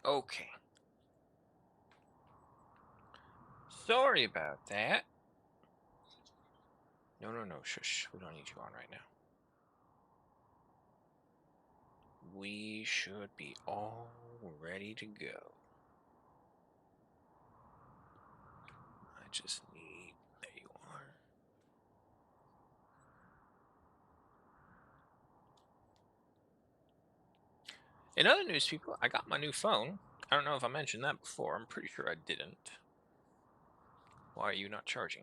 Okay. Sorry about that. No, shush. We don't need you on right now. We should be all ready to go. I just need... There you are. In other news, people, I got my new phone. I don't know if I mentioned that before. I'm pretty sure I didn't. Why are you not charging?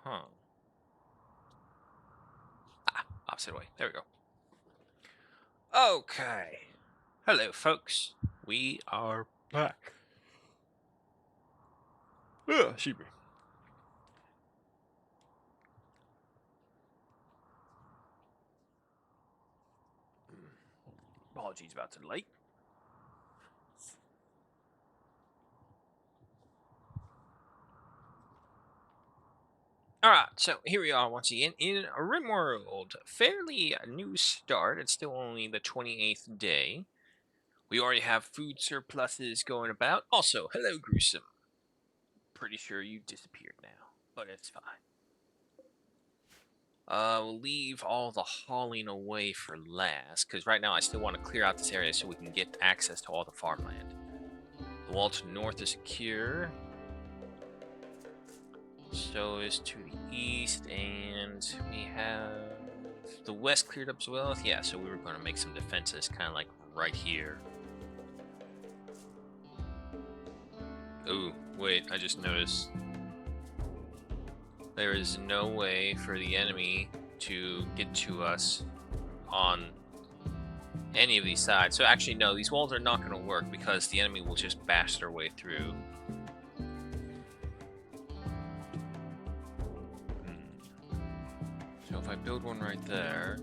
Huh. Opposite way. There we go. Okay. Hello, folks. We are back. Excuse me. Apologies about the delay. Alright, so here we are once again in Rimworld. Fairly new start. It's still only the 28th day. We already have food surpluses going about. Also, hello, Gruesome. Pretty sure you disappeared now, but it's fine. We'll leave all the hauling away for last, because right now I still want to clear out this area so we can get access to all the farmland. The wall to the north is secure. So is to the east, and we have the west cleared up as well. Yeah, so we were going to make some defenses kind of like right here. Oh, wait, I just noticed. There is no way for the enemy to get to us on any of these sides. So actually, no, these walls are not going to work because the enemy will just bash their way through. So if I build one right there,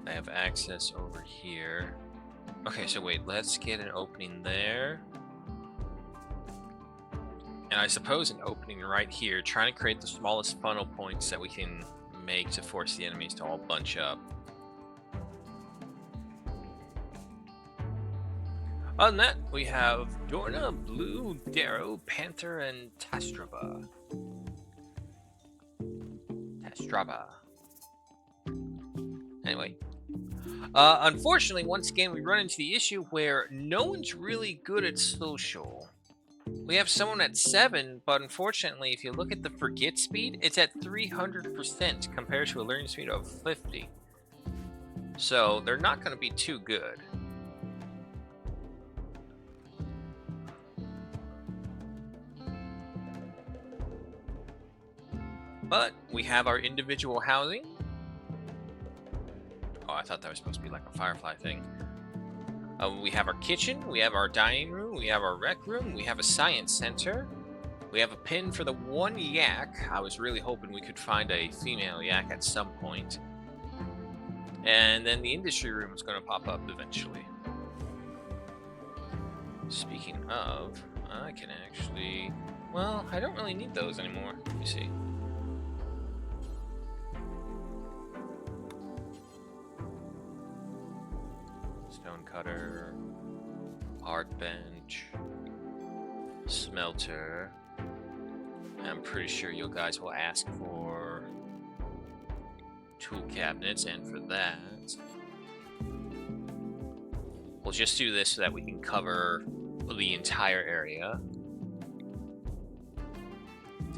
I have access over here. Okay, so wait, let's get an opening there. And I suppose an opening right here, trying to create the smallest funnel points that we can make to force the enemies to all bunch up. Other than that, we have Dorna, Blue, Darrow, Panther, and Tastraba. Anyway. Unfortunately, once again, we run into the issue where no one's really good at social. We have someone at 7, but unfortunately, if you look at the forget speed, it's at 300% compared to a learning speed of 50. So they're not going to be too good. But we have our individual housing. Oh, I thought that was supposed to be like a Firefly thing. We have our kitchen, we have our dining room, we have our rec room, we have a science center. We have a pin for the one yak. I was really hoping we could find a female yak at some point. And then the industry room is going to pop up eventually. Speaking of, I can actually... Well, I don't really need those anymore. Let me see. Stone cutter, art bench, smelter. I'm pretty sure you guys will ask for tool cabinets, and for that, we'll just do this so that we can cover the entire area.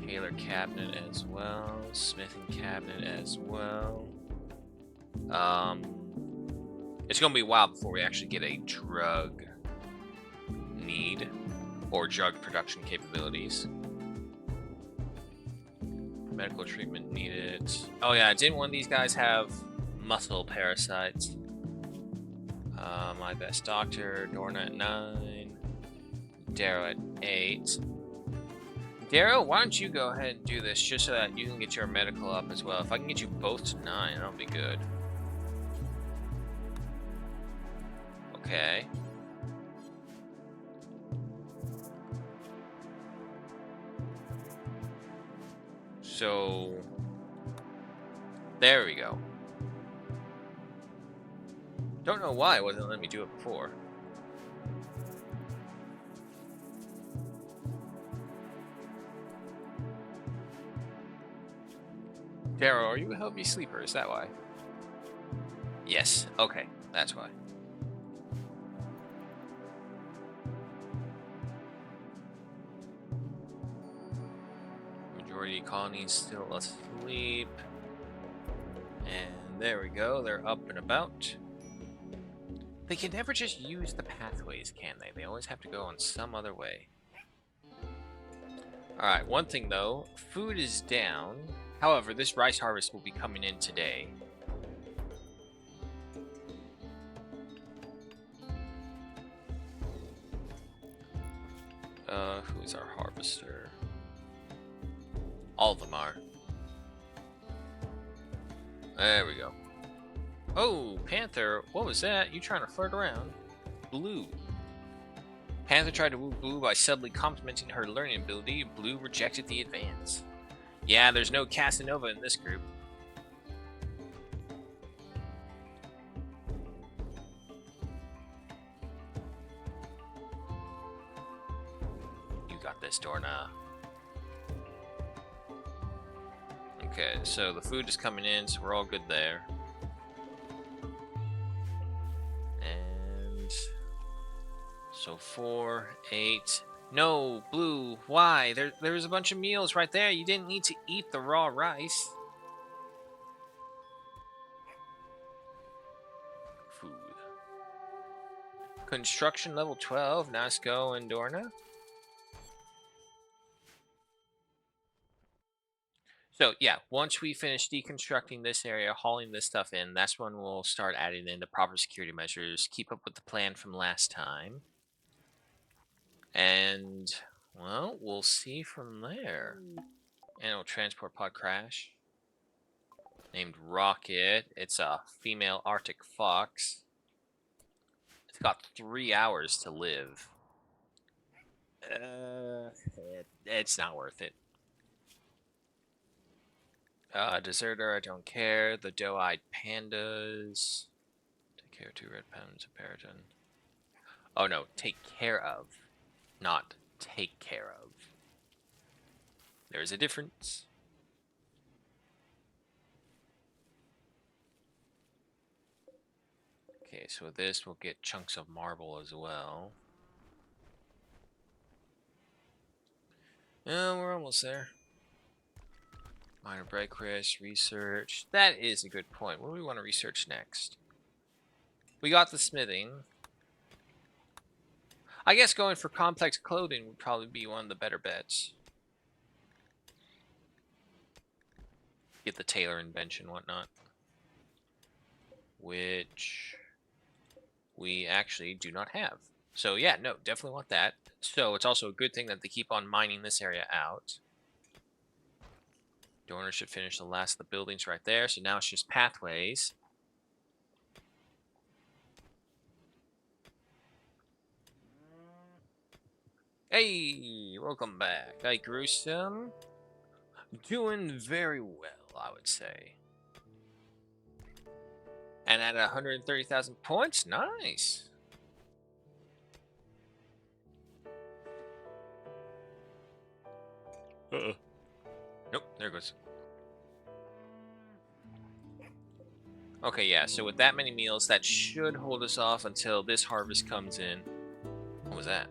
Tailor cabinet as well, smithing cabinet as well. It's gonna be a while before we actually get a drug need or drug production capabilities. Medical treatment needed. Oh yeah, didn't one of these guys have muscle parasites? My best doctor, Dorna at 9, Darrow at 8. Darrow, why don't you go ahead and do this just so that you can get your medical up as well. If I can get you both to 9, that'll be good. Okay. So there we go. Don't know why it wasn't letting me do it before. Daryl, are you a healthy sleeper? Is that why? Yes. Okay, that's why. Majority colonies still asleep. And there we go. They're up and about. They can never just use the pathways, can they? They always have to go on some other way. Alright, one thing though, food is down. However, this rice harvest will be coming in today. Who's our harvester? All of them are. There we go. Oh, Panther, what was that? You trying to flirt around? Blue. Panther tried to woo Blue by subtly complimenting her learning ability. Blue rejected the advance. Yeah, there's no Casanova in this group. You got this, Dorna. Okay, so the food is coming in, so we're all good there. And so 4, 8. No, Blue, why? There's a bunch of meals right there. You didn't need to eat the raw rice. Food. Construction level 12. Nice going, Dorna. So yeah, once we finish deconstructing this area, hauling this stuff in, that's when we'll start adding in the proper security measures, keep up with the plan from last time. And, well, we'll see from there. Animal transport pod crash. Named Rocket. It's a female Arctic fox. It's got 3 hours to live. It's not worth it. Deserter, I don't care. The doe-eyed pandas. Take care of 2 red pounds of paraton. Oh no, take care of. Not take care of. There's a difference. Okay, so with this we'll get chunks of marble as well. Yeah, we're almost there. Minor break risk, research. That is a good point. What do we want to research next? We got the smithing. I guess going for complex clothing would probably be one of the better bets. Get the tailor and bench and whatnot. Which we actually do not have. So yeah, no, definitely want that. So it's also a good thing that they keep on mining this area out. Dorner should finish the last of the buildings right there. So now it's just pathways. Hey, welcome back. Hi, Gruesome. Doing very well, I would say. And at 130,000 points, nice. Nope, there it goes. Okay, yeah, so with that many meals, that should hold us off until this harvest comes in. What was that?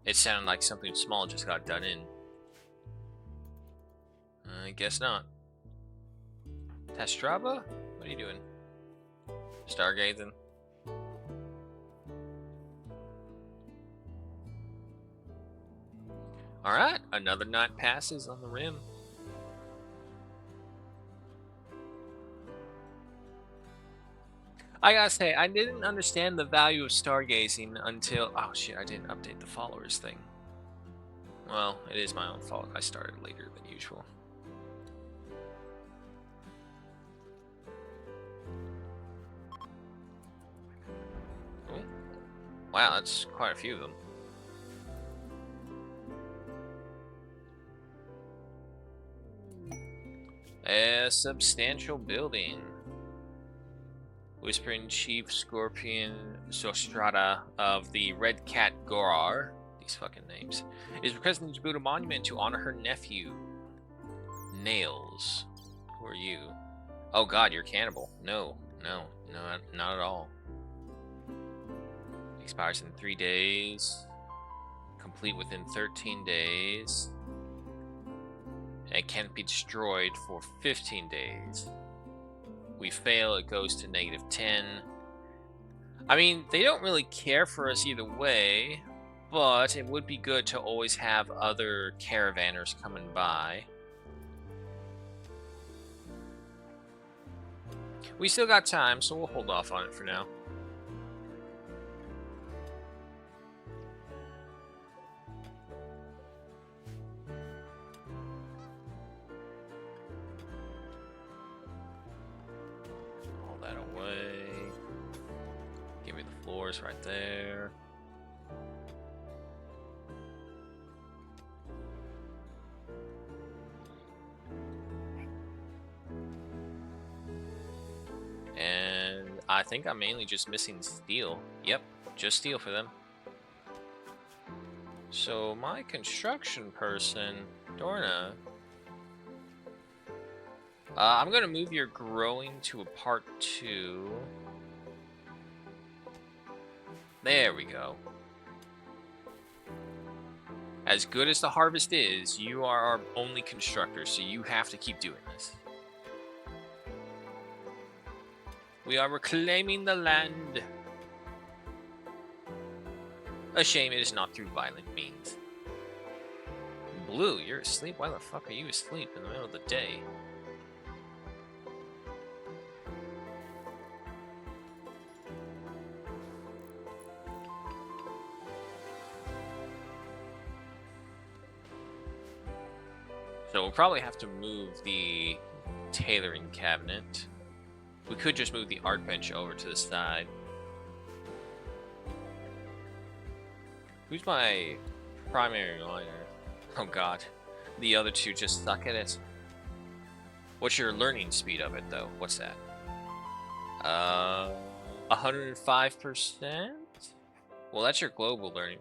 It sounded like something small just got done in. I guess not. Testraba? What are you doing? Stargazing? Alright, another night passes on the rim. I gotta say, I didn't understand the value of stargazing until... Oh shit, I didn't update the followers thing. Well, it is my own fault. I started later than usual. Oh. Wow, that's quite a few of them. a substantial building. Whispering Chief Scorpion Zostrata of the Red Cat Gorar, these fucking names, is requesting to build a monument to honor her nephew. Nails. Who are you? Oh god, you're cannibal. No, not at all. Expires in 3 days. Complete within 13 days. And can't be destroyed for 15 days. We fail, it goes to -10. I mean, they don't really care for us either way, but it would be good to always have other caravanners coming by. We still got time, so we'll hold off on it for now. All that away. Give me the floors right there. And I think I'm mainly just missing steel. Yep, just steel for them. So my construction person, Dorna, I'm gonna move your growing to a part 2. There we go. As good as the harvest is, you are our only constructor, so you have to keep doing this. We are reclaiming the land. A shame it is not through violent means. Blue, you're asleep? Why the fuck are you asleep in the middle of the day? So we'll probably have to move the tailoring cabinet. We could just move the art bench over to the side. Who's my primary miner? Oh god. The other two just suck at it. What's your learning speed of it, though? What's that? 105%? Well, that's your global learning.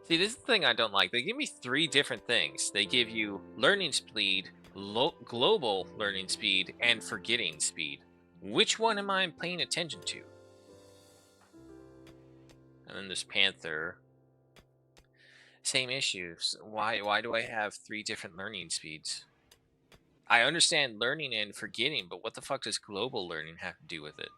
See, this is the thing I don't like. They give me 3 different things. They give you learning speed, global learning speed, and forgetting speed. Which one am I paying attention to? And then this panther. Same issues. Why do I have 3 different learning speeds? I understand learning and forgetting, but what the fuck does global learning have to do with it?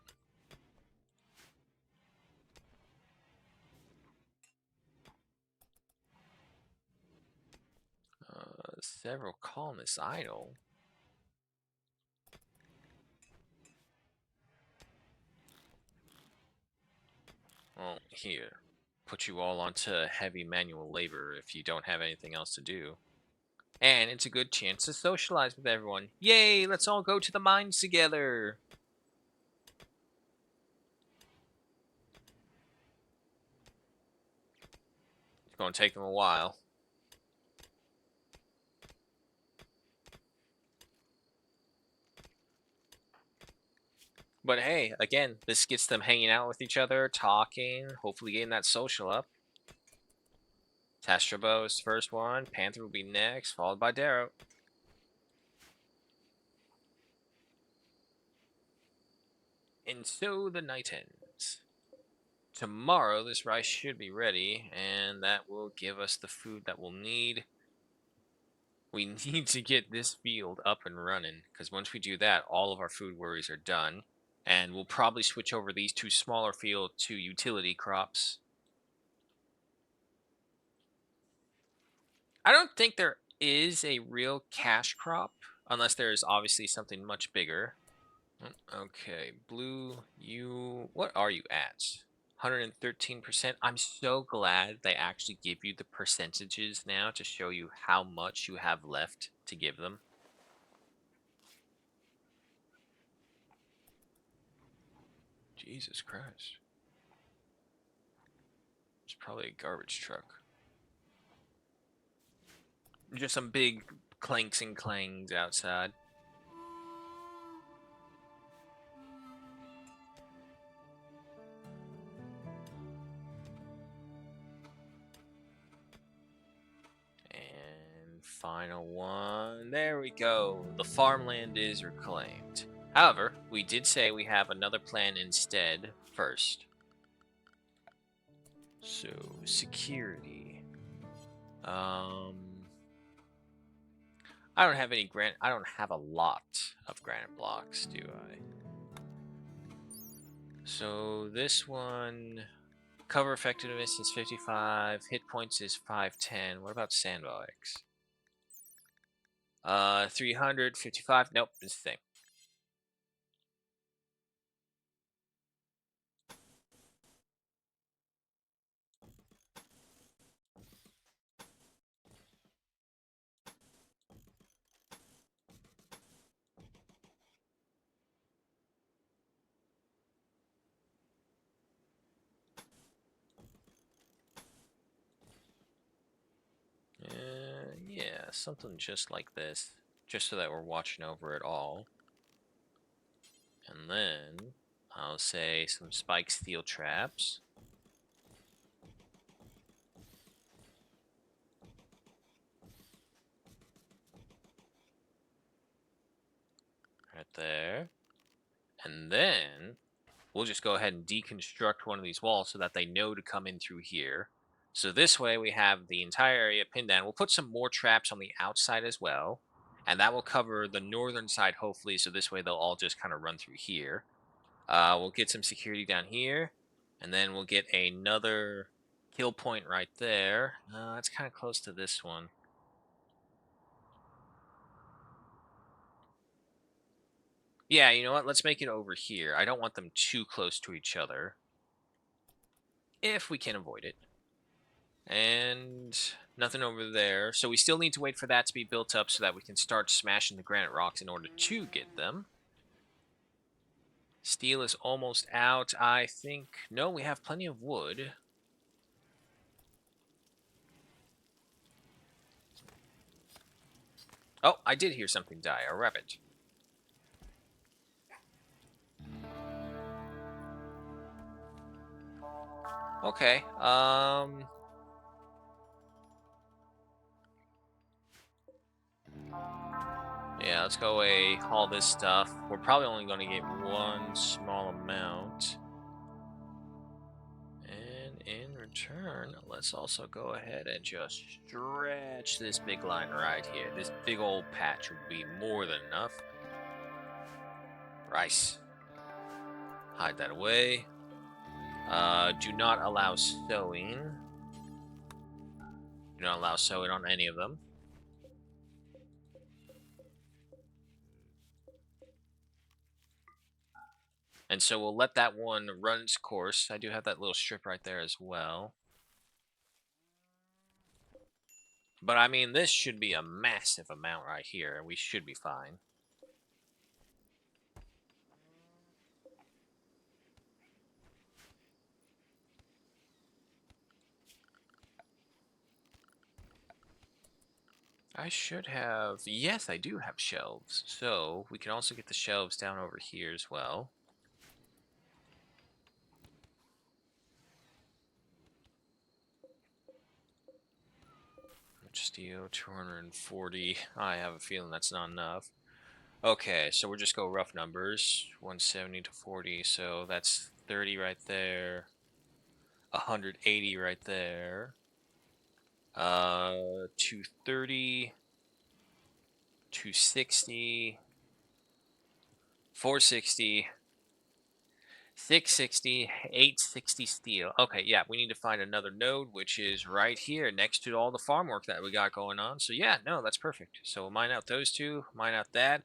Several colonists idle. Well, here. Put you all onto heavy manual labor if you don't have anything else to do. And it's a good chance to socialize with everyone. Yay, let's all go to the mines together! It's going to take them a while. But hey, again, this gets them hanging out with each other, talking, hopefully getting that social up. Tastrabo is the first one. Panther will be next, followed by Darrow. And so the night ends. Tomorrow, this rice should be ready, and that will give us the food that we'll need. We need to get this field up and running, because once we do that, all of our food worries are done. And we'll probably switch over these 2 smaller fields to utility crops. I don't think there is a real cash crop, unless there's obviously something much bigger. Okay, blue, what are you at? 113%. I'm so glad they actually give you the percentages now to show you how much you have left to give them. Jesus Christ. It's probably a garbage truck. Just some big clanks and clangs outside. final one. There we go. The farmland is reclaimed. However, we did say we have another plan instead first. So, security. I don't have any I don't have a lot of granite blocks, do I? So this one, cover effectiveness is 55, hit points is 510. What about sandbags? 355. Nope, it's the same. Yeah, something just like this, just so that we're watching over it all. And then I'll say some spike steel traps. Right there. And then we'll just go ahead and deconstruct one of these walls so that they know to come in through here. So this way we have the entire area pinned down. We'll put some more traps on the outside as well. And that will cover the northern side, hopefully. So this way they'll all just kind of run through here. We'll get some security down here. And then we'll get another kill point right there. That's kind of close to this one. Yeah, you know what? Let's make it over here. I don't want them too close to each other, if we can avoid it. And nothing over there. So we still need to wait for that to be built up so that we can start smashing the granite rocks in order to get them. Steel is almost out, I think. No, we have plenty of wood. Oh, I did hear something die. A rabbit. Okay, yeah, let's go away, haul this stuff. We're probably only going to get one small amount. And in return, let's also go ahead and just stretch this big line right here. This big old patch would be more than enough. Rice. Hide that away. Do not allow sewing. Do not allow sewing on any of them. And so we'll let that one run its course. I do have that little strip right there as well. But I mean, this should be a massive amount right here. We should be fine. I should have... Yes, I do have shelves. So we can also get the shelves down over here as well. Steel, 240. I have a feeling that's not enough. Okay, so we'll just go rough numbers. 170 to 40, so that's 30 right there. 180 right there. 230. 260. 460. 660, 860 steel. Okay, yeah, we need to find another node, which is right here next to all the farm work that we got going on. So yeah, no, that's perfect. So we'll mine out those two, mine out that.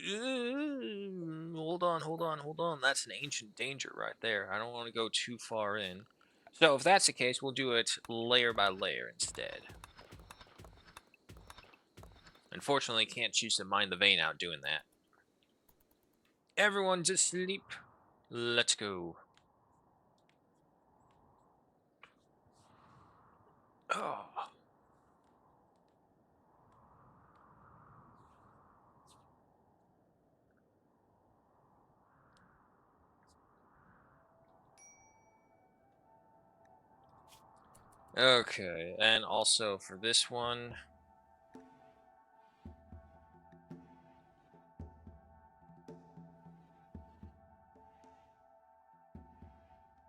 Hold on, hold on, hold on. That's an ancient danger right there. I don't want to go too far in. So if that's the case, we'll do it layer by layer instead. Unfortunately, can't choose to mine the vein out doing that. Everyone's asleep. Let's go. Oh. Okay, and also for this one,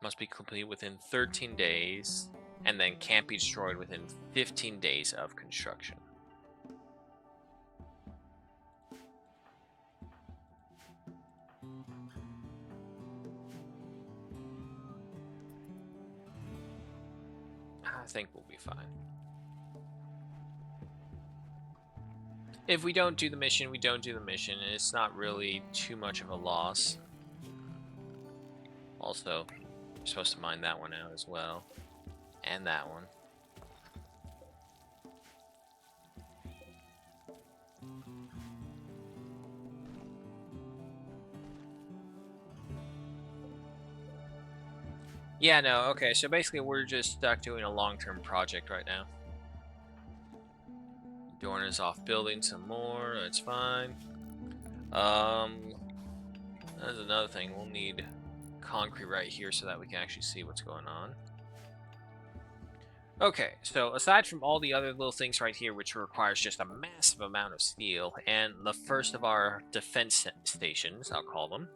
Must be complete within 13 days, and then can't be destroyed within 15 days of construction. I think we'll be fine. If we don't do the mission, we don't do the mission, and it's not really too much of a loss. Also, you're supposed to mine that one out as well. And that one. Yeah, no, okay, so basically we're just stuck doing a long-term project right now. Dorn is off building some more, that's fine. That's another thing, we'll need concrete right here so that we can actually see what's going on. Okay, so aside from all the other little things right here, which requires just a massive amount of steel, and the first of our defense stations, I'll call them,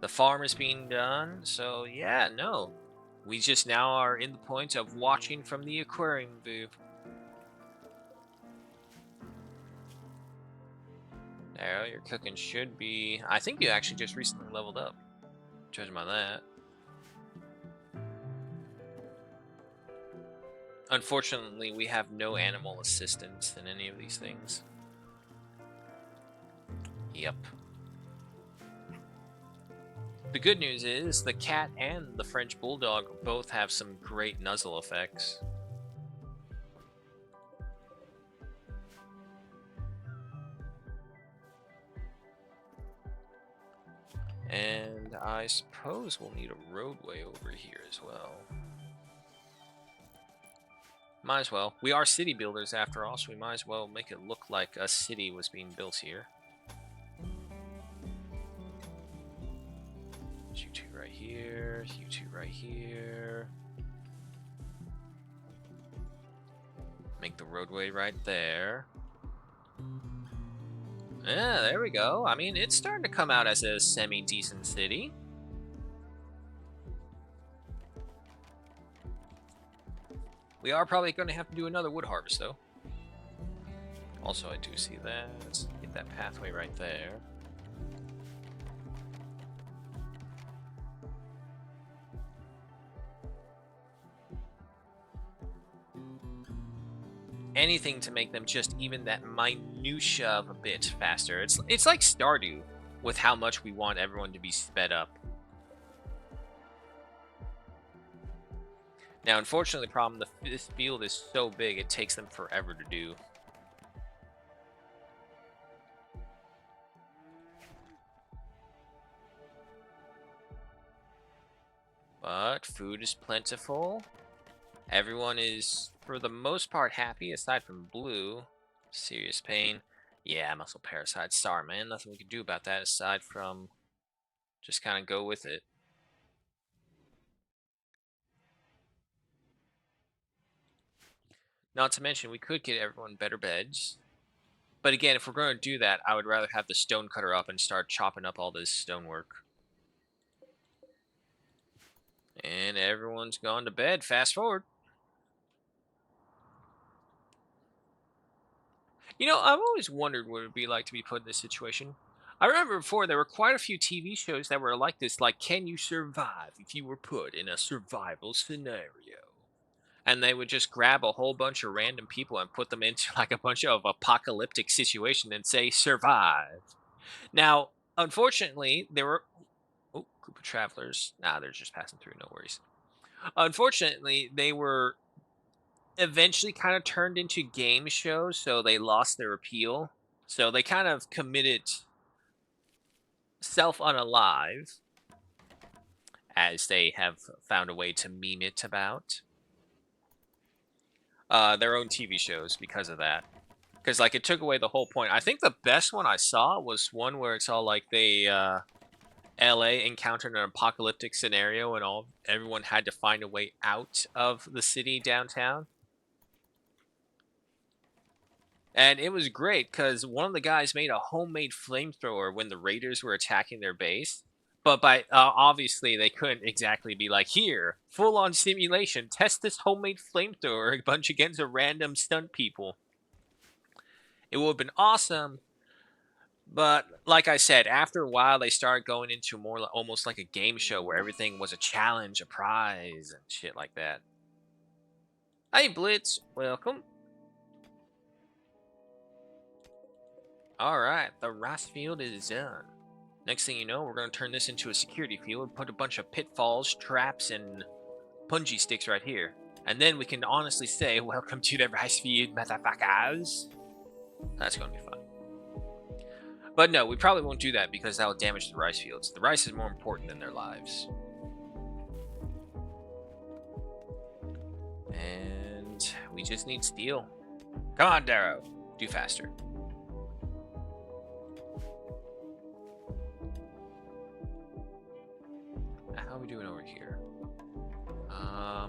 the farm is being done, so yeah, no. We just now are in the point of watching from the aquarium booth. There, your cooking should be... I think you actually just recently leveled up, judging by that. Unfortunately, we have no animal assistance in any of these things. Yep. The good news is the cat and the French bulldog both have some great nuzzle effects. And I suppose we'll need a roadway over here as well. Might as well. We are city builders after all, so we might as well make it look like a city was being built here. You two right here, you two right here. Make the roadway right there. Yeah, there we go. I mean, it's starting to come out as a semi-decent city. We are probably going to have to do another wood harvest, though. Also, I do see that. Let's get that pathway right there. Anything to make them just even that minutia of a bit faster. It's like Stardew with how much we want everyone to be sped up. Now, unfortunately, the problem, this field is so big, it takes them forever to do. But food is plentiful. Everyone is, for the most part, happy, aside from Blue. Serious pain. Yeah, muscle parasite. Sorry, man. Nothing we can do about that aside from just kind of go with it. Not to mention, we could get everyone better beds. But again, if we're going to do that, I would rather have the stone cutter up and start chopping up all this stonework. And everyone's gone to bed. Fast forward. You know, I've always wondered what it would be like to be put in this situation. I remember before there were quite a few TV shows that were like this, like Can You Survive if you were put in a survival scenario? And they would just grab a whole bunch of random people and put them into like a bunch of apocalyptic situation and say survive. Now, unfortunately, there were group of travelers. Nah, they're just passing through, no worries. Unfortunately, they were eventually kind of turned into game shows, so they lost their appeal. So they kind of committed self-unalive, as they have found a way to meme it about. Their own TV shows because of that. Because, like, it took away the whole point. I think the best one I saw was one where it's all like they, LA encountered an apocalyptic scenario and everyone had to find a way out of the city downtown. And it was great because one of the guys made a homemade flamethrower when the raiders were attacking their base. But by obviously they couldn't exactly be like, here, full on simulation, test this homemade flamethrower a bunch against a random stunt people. It would have been awesome, but like I said, after a while they started going into more almost like a game show where everything was a challenge, a prize, and shit like that. Hey Blitz, welcome. All right, the rice field is done. Next thing you know, we're going to turn this into a security field, put a bunch of pitfalls, traps, and punji sticks right here. And then we can honestly say, welcome to the rice field, motherfuckers. That's going to be fun. But no, we probably won't do that because that will damage the rice fields. The rice is more important than their lives. And we just need steel. Come on, Darrow. Do faster. How are we doing over here?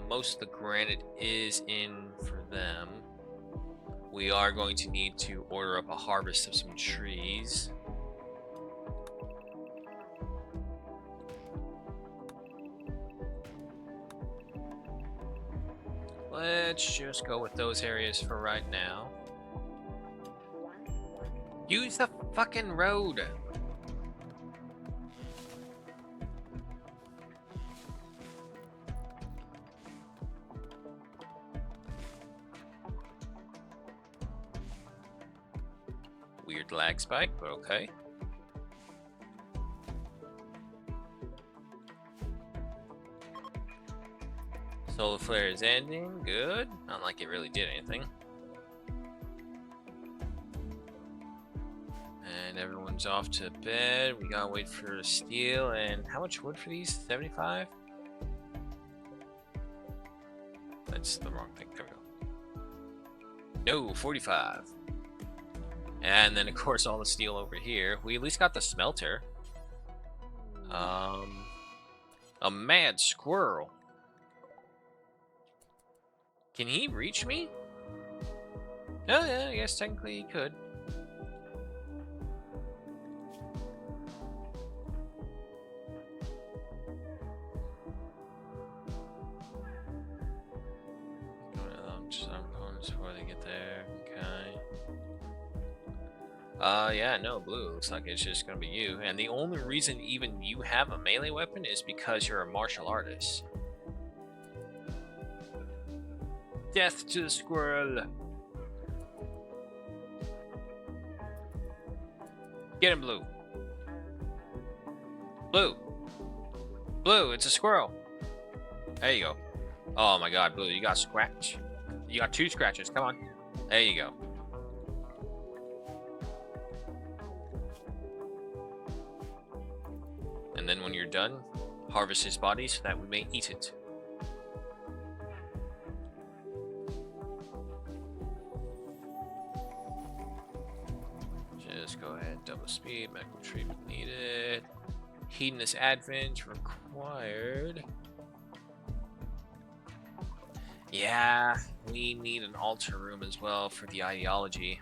Most of the granite is in for them. We are going to need to order up a harvest of some trees. Let's just go with those areas for right now. Use the fucking road. Weird lag spike, but okay. Solar flare is ending. Good. Not like it really did anything. And everyone's off to bed. We gotta wait for steel. And how much wood for these? 75? That's the wrong thing. There we go. No, 45. And then, of course, all the steel over here. We at least got the smelter. A mad squirrel. Can he reach me? Oh, yeah, I guess technically he could. Some components before they get there. Okay. Yeah, no, blue. Looks like it's just gonna be you. And the only reason even you have a melee weapon is because you're a martial artist. Death to the squirrel. Get him, Blue. Blue. Blue, it's a squirrel. There you go. Oh my god, Blue, you got a scratch. You got 2 scratches. Come on. There you go. And then when you're done, harvest his body so that we may eat it. Just go ahead, double speed, medical treatment needed. Hedonist advent required. Yeah, we need an altar room as well for the ideology.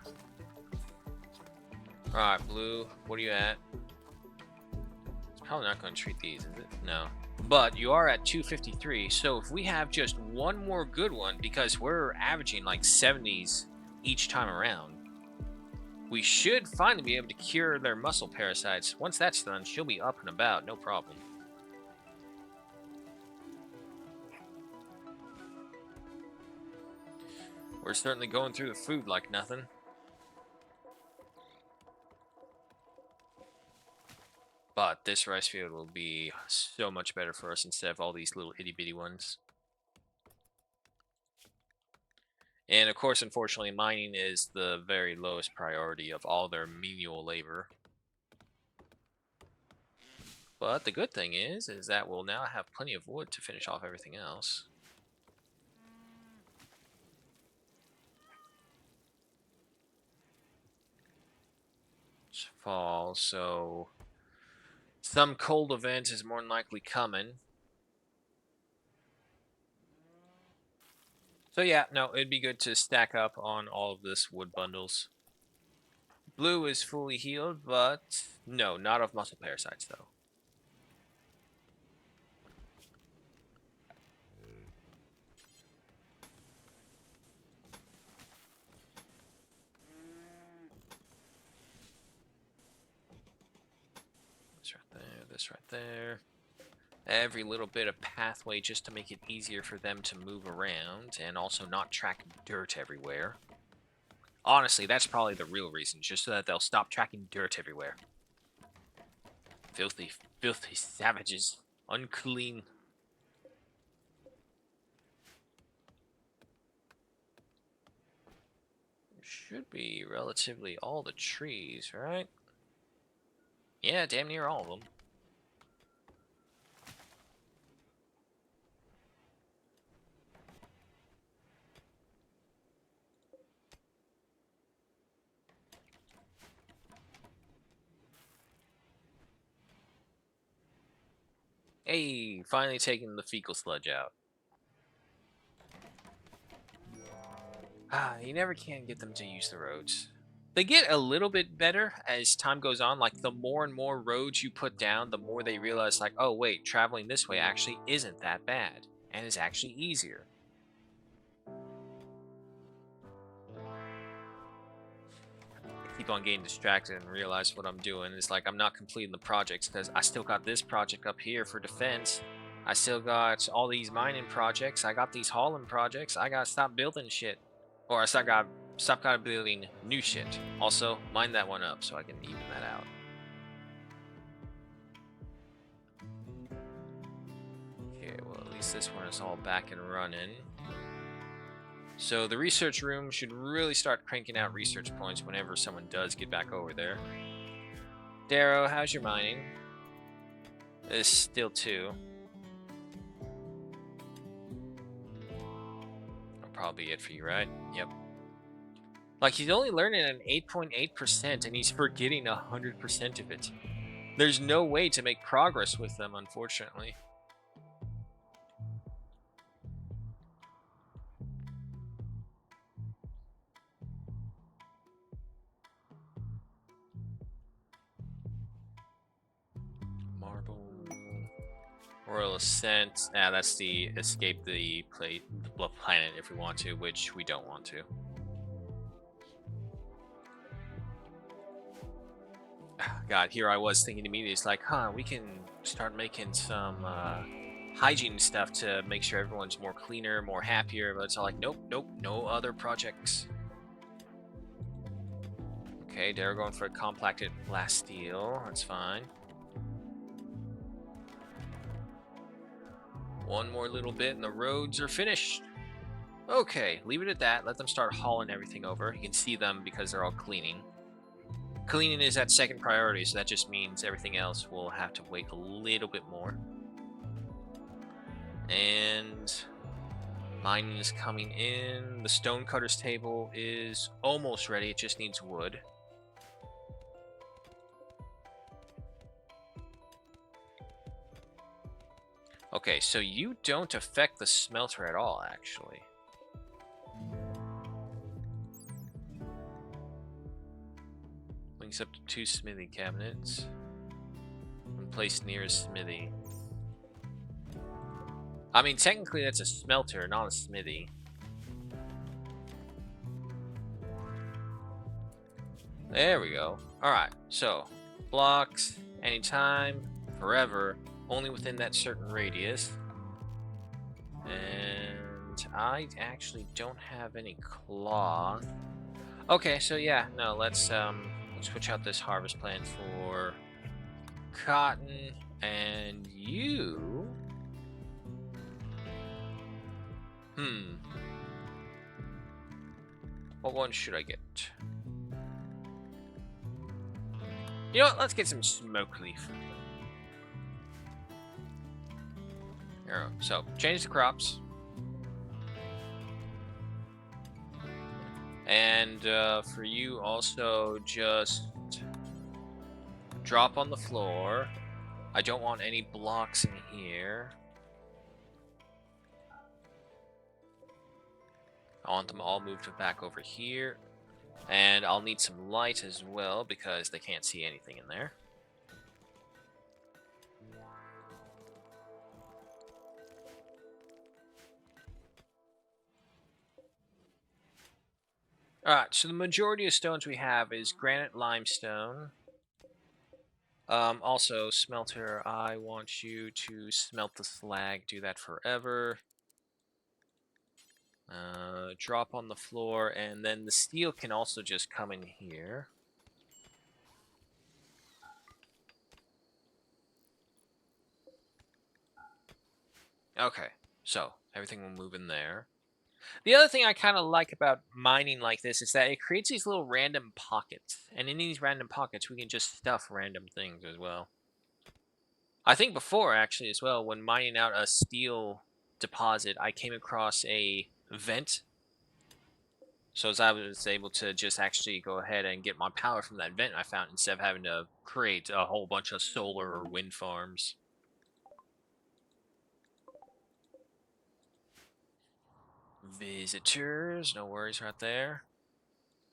Alright, Blue, what are you at? It's probably not going to treat these, is it? No. But you are at 253, so if we have just one more good one, because we're averaging like 70s each time around, we should finally be able to cure their muscle parasites. Once that's done, she'll be up and about, no problem. We're certainly going through the food like nothing. But this rice field will be so much better for us instead of all these little itty-bitty ones. And of course, unfortunately, mining is the very lowest priority of all their menial labor. But the good thing is that we'll now have plenty of wood to finish off everything else. It's fall, so some cold event is more than likely coming. So yeah, no, it'd be good to stack up on all of this wood bundles. Blue is fully healed, but no, not of muscle parasites though. This right there, this right there. Every little bit of pathway just to make it easier for them to move around and also not track dirt everywhere. Honestly, that's probably the real reason, just so that they'll stop tracking dirt everywhere. Filthy, filthy savages. Unclean. Should be relatively all the trees, right? Yeah, damn near all of them. Hey, finally taking the fecal sludge out. You never can get them to use the roads. They get a little bit better as time goes on. Like, the more and more roads you put down, the more they realize, like, oh, wait, traveling this way actually isn't that bad and is actually easier. I keep on getting distracted and realize what I'm doing. It's like I'm not completing the projects because I still got this project up here for defense. I still got all these mining projects. I got these hauling projects. I gotta stop building shit. Or I stop building new shit. Also, mine that one up so I can even that out. Okay, well, at least this one is all back and running. So the research room should really start cranking out research points whenever someone does get back over there. Darrow, how's your mining? It's still 2. That'll probably be it for you, right? Yep. Like, he's only learning an 8.8% and he's forgetting 100% of it. There's no way to make progress with them, unfortunately. Marble. Royal Ascent. That's the escape the planet if we want to, which we don't want to. God, here I was thinking immediately, it's like, we can start making some hygiene stuff to make sure everyone's more cleaner, more happier, but it's all like, nope, nope, no other projects. Okay, they're going for a compacted blast steel, that's fine. One more little bit and the roads are finished. Okay, leave it at that. Let them start hauling everything over. You can see them because they're all cleaning. Cleaning is at second priority, so that just means everything else will have to wait a little bit more. And mining is coming in. The stonecutter's table is almost ready. It just needs wood. Okay, so you don't affect the smelter at all, actually. Links up to 2 smithy cabinets. One placed near a smithy. I mean, technically that's a smelter, not a smithy. There we go. Alright, so blocks, anytime, forever, only within that certain radius. And I actually don't have any cloth. Okay, so yeah, no, let's switch out this harvest plant for cotton, and you... What one should I get? You know what, let's get some smoke leaf. Here, so, change the crops. And for you also, just drop on the floor. I don't want any blocks in here. I want them all moved back over here. And I'll need some light as well because they can't see anything in there. Alright, so the majority of stones we have is granite limestone. Also, smelter, I want you to smelt the slag. Do that forever. Drop on the floor, and then the steel can also just come in here. Okay, so everything will move in there. The other thing I kind of like about mining like this is that it creates these little random pockets. And in these random pockets, we can just stuff random things as well. I think before, actually, as well, when mining out a steel deposit, I came across a vent. So as I was able to just actually go ahead and get my power from that vent I found instead of having to create a whole bunch of solar or wind farms. Visitors, no worries right there.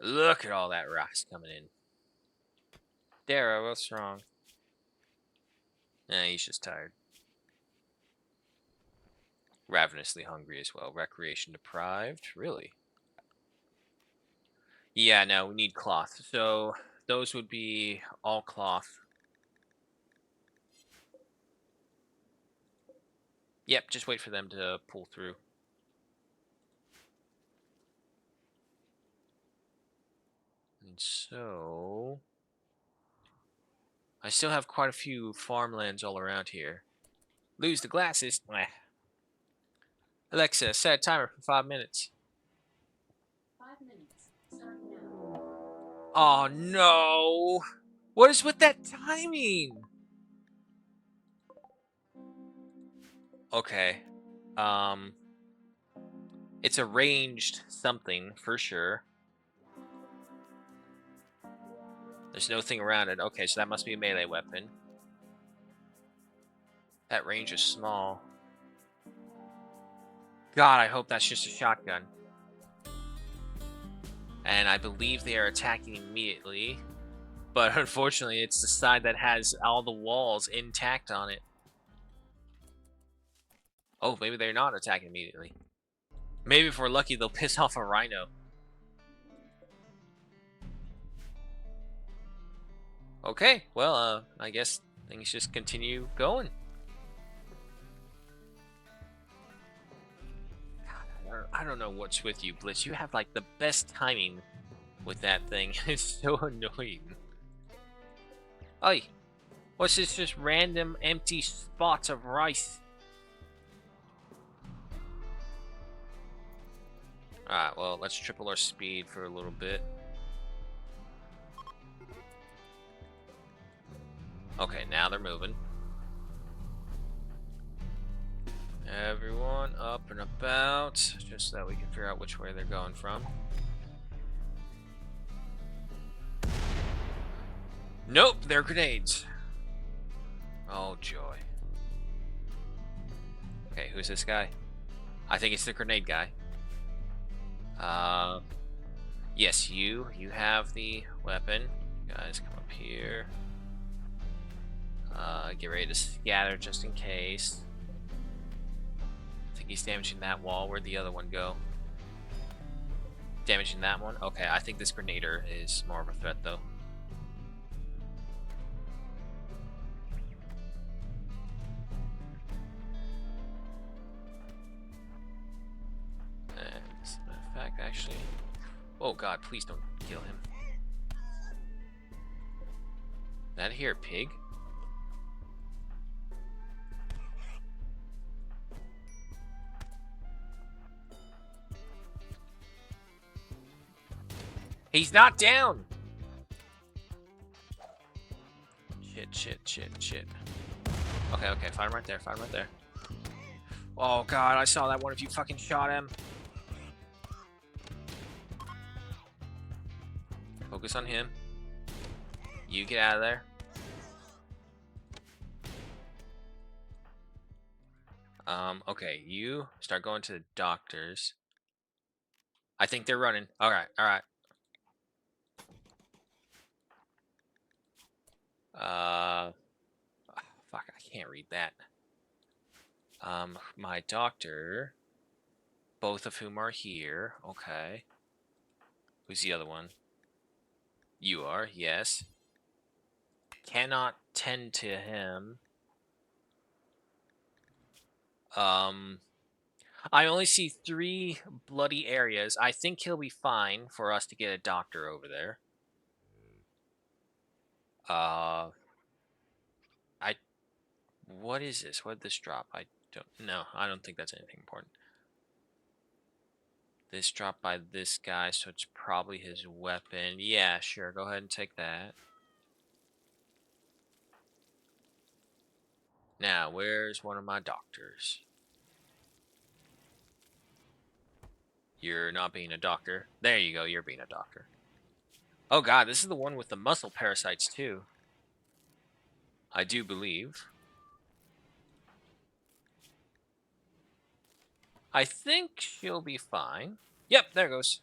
Look at all that rice coming in. Dara, what's wrong? He's just tired. Ravenously hungry as well. Recreation deprived? Really? Yeah, no, we need cloth. So those would be all cloth. Yep, just wait for them to pull through. And so I still have quite a few farmlands all around here. Lose the glasses. Meh. Alexa, set a timer for 5 minutes. 5 minutes. Starting now. Oh no! What is with that timing? Okay. Um, it's a ranged something for sure. There's no thing around it. Okay, so that must be a melee weapon. That range is small. God, I hope that's just a shotgun. And I believe they are attacking immediately. But unfortunately, it's the side that has all the walls intact on it. Oh, maybe they're not attacking immediately. Maybe if we're lucky, they'll piss off a rhino. Okay, well, I guess things just continue going. God, I don't know what's with you, Blitz. You have, like, the best timing with that thing. It's so annoying. Oi, what's this just random empty spots of rice? Alright, well, let's triple our speed for a little bit. Okay, now they're moving. Everyone up and about, just so that we can figure out which way they're going from. Nope, they're grenades. Oh, joy. Okay, who's this guy? I think it's the grenade guy. Yes, you have the weapon. You guys, come up here. Get ready to scatter just in case. I think he's damaging that wall. Where'd the other one go? Damaging that one? Okay, I think this grenader is more of a threat, though. And, as a matter of fact, actually... Oh, God, please don't kill him. That here, pig? He's not down! Shit. Okay, find him right there, Oh, God, I saw that one if you fucking shot him. Focus on him. You get out of there. Okay, you start going to the doctors. I think they're running. Alright. Fuck, I can't read that. My doctor. Both of whom are here. Okay. Who's the other one? You are, yes. Cannot tend to him. I only see 3 bloody areas. I think he'll be fine for us to get a doctor over there. What is this? What did this drop? I don't think that's anything important. This dropped by this guy, so it's probably his weapon. Yeah, sure. Go ahead and take that. Now, where's one of my doctors? You're not being a doctor. There you go. You're being a doctor. Oh, God. This is the one with the muscle parasites, too. I do believe. I think she'll be fine. Yep, there goes.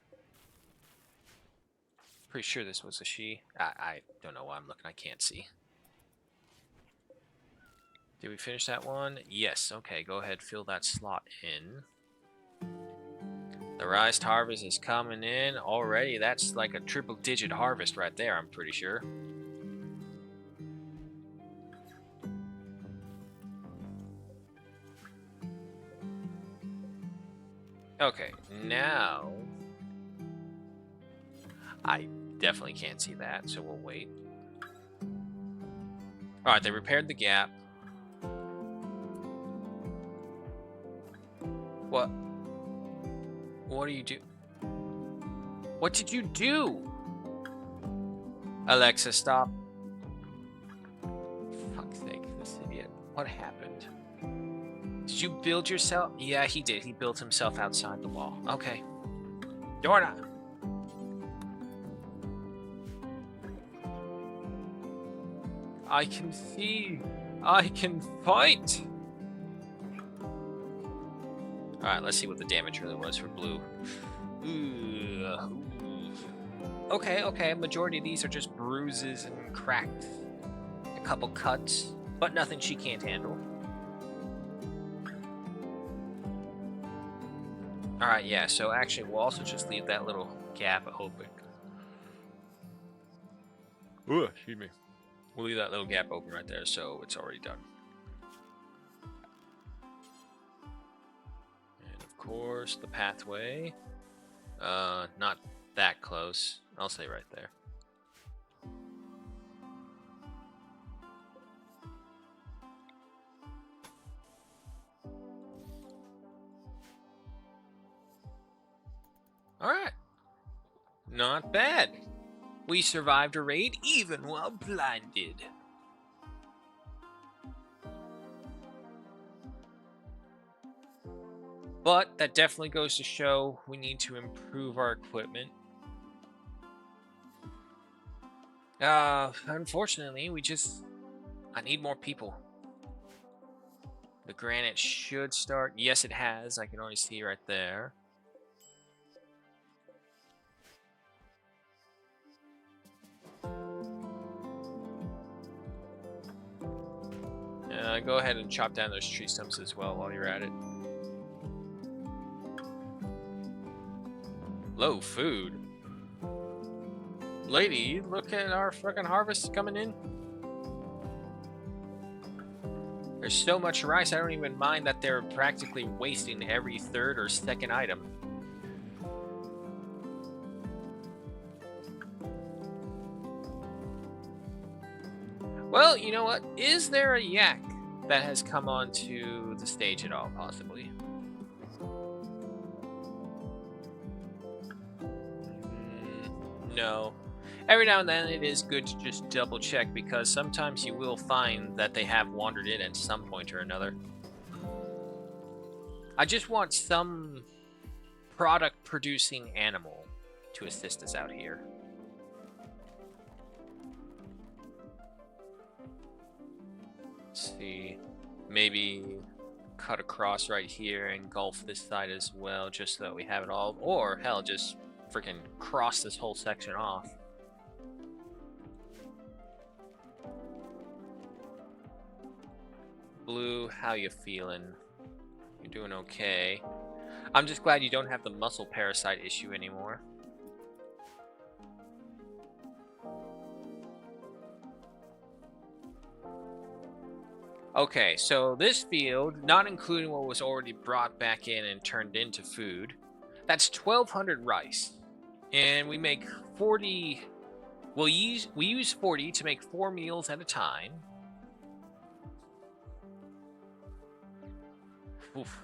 Pretty sure this was a she. I don't know why I'm looking. I can't see. Did we finish that one? Yes. Okay, go ahead. Fill that slot in. The rice harvest is coming in already. That's like a triple-digit harvest right there, I'm pretty sure. Okay, now... I definitely can't see that, so we'll wait. Alright, they repaired the gap. What? What do you do? What did you do? Alexa, stop. Fuck's sake, this idiot. What happened? Did you build yourself? Yeah, he did. He built himself outside the wall. Okay. Doorknob. I can see. I can fight. Alright, let's see what the damage really was for blue. Ooh. Okay. Majority of these are just bruises and cracked. A couple cuts, but nothing she can't handle. Alright, yeah, so actually we'll also just leave that little gap open. Ooh, excuse me. We'll leave that little gap open right there, so it's already done. And of course, the pathway. Not that close. I'll say right there. Alright. Not bad. We survived a raid even while blinded. But that definitely goes to show we need to improve our equipment. Unfortunately, I need more people. The granite should start. Yes, it has. I can already see right there. Go ahead and chop down those tree stumps as well while you're at it. Low food. Lady, look at our frickin' harvest coming in. There's so much rice, I don't even mind that they're practically wasting every third or second item. Well, you know what? Is there a yak that has come onto the stage at all, possibly? No. Every now and then it is good to just double check because sometimes you will find that they have wandered in at some point or another. I just want some product producing animal to assist us out here. Let's see. Maybe cut across right here and engulf this side as well, just so that we have it all. Or, hell, just freaking cross this whole section off. Blue, how you feeling? You're doing okay. I'm just glad you don't have the muscle parasite issue anymore. Okay, so this field, not including what was already brought back in and turned into food, that's 1,200 rice. And we make 40. We use 40 to make 4 meals at a time. Oof.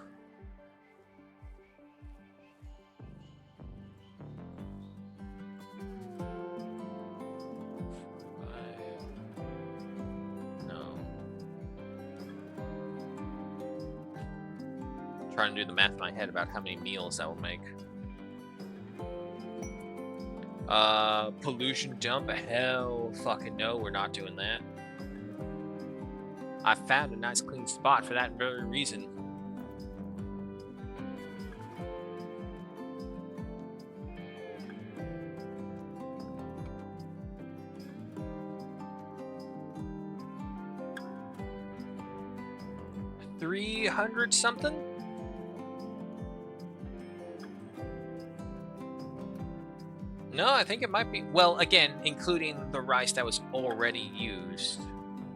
No. Trying to do the math in my head about how many meals that will make. Pollution dump? Hell fucking no, we're not doing that. I found a nice clean spot for that very reason. $300 something? No, I think it might be. Well, again, including the rice that was already used.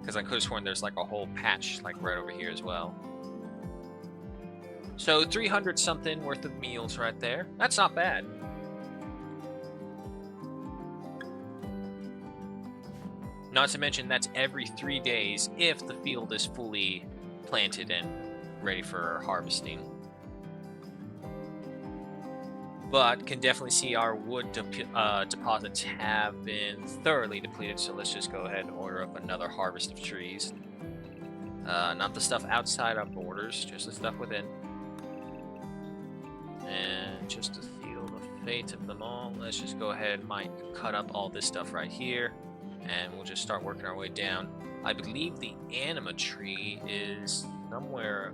Because I could have sworn there's like a whole patch like right over here as well. So 300 something worth of meals right there. That's not bad. Not to mention that's every 3 days if the field is fully planted and ready for harvesting. But can definitely see our wood deposits have been thoroughly depleted, so let's just go ahead and order up another harvest of trees. Not the stuff outside our borders, just the stuff within. And just to seal the fate of them all, let's just go ahead and cut up all this stuff right here, and we'll just start working our way down. I believe the anima tree is somewhere...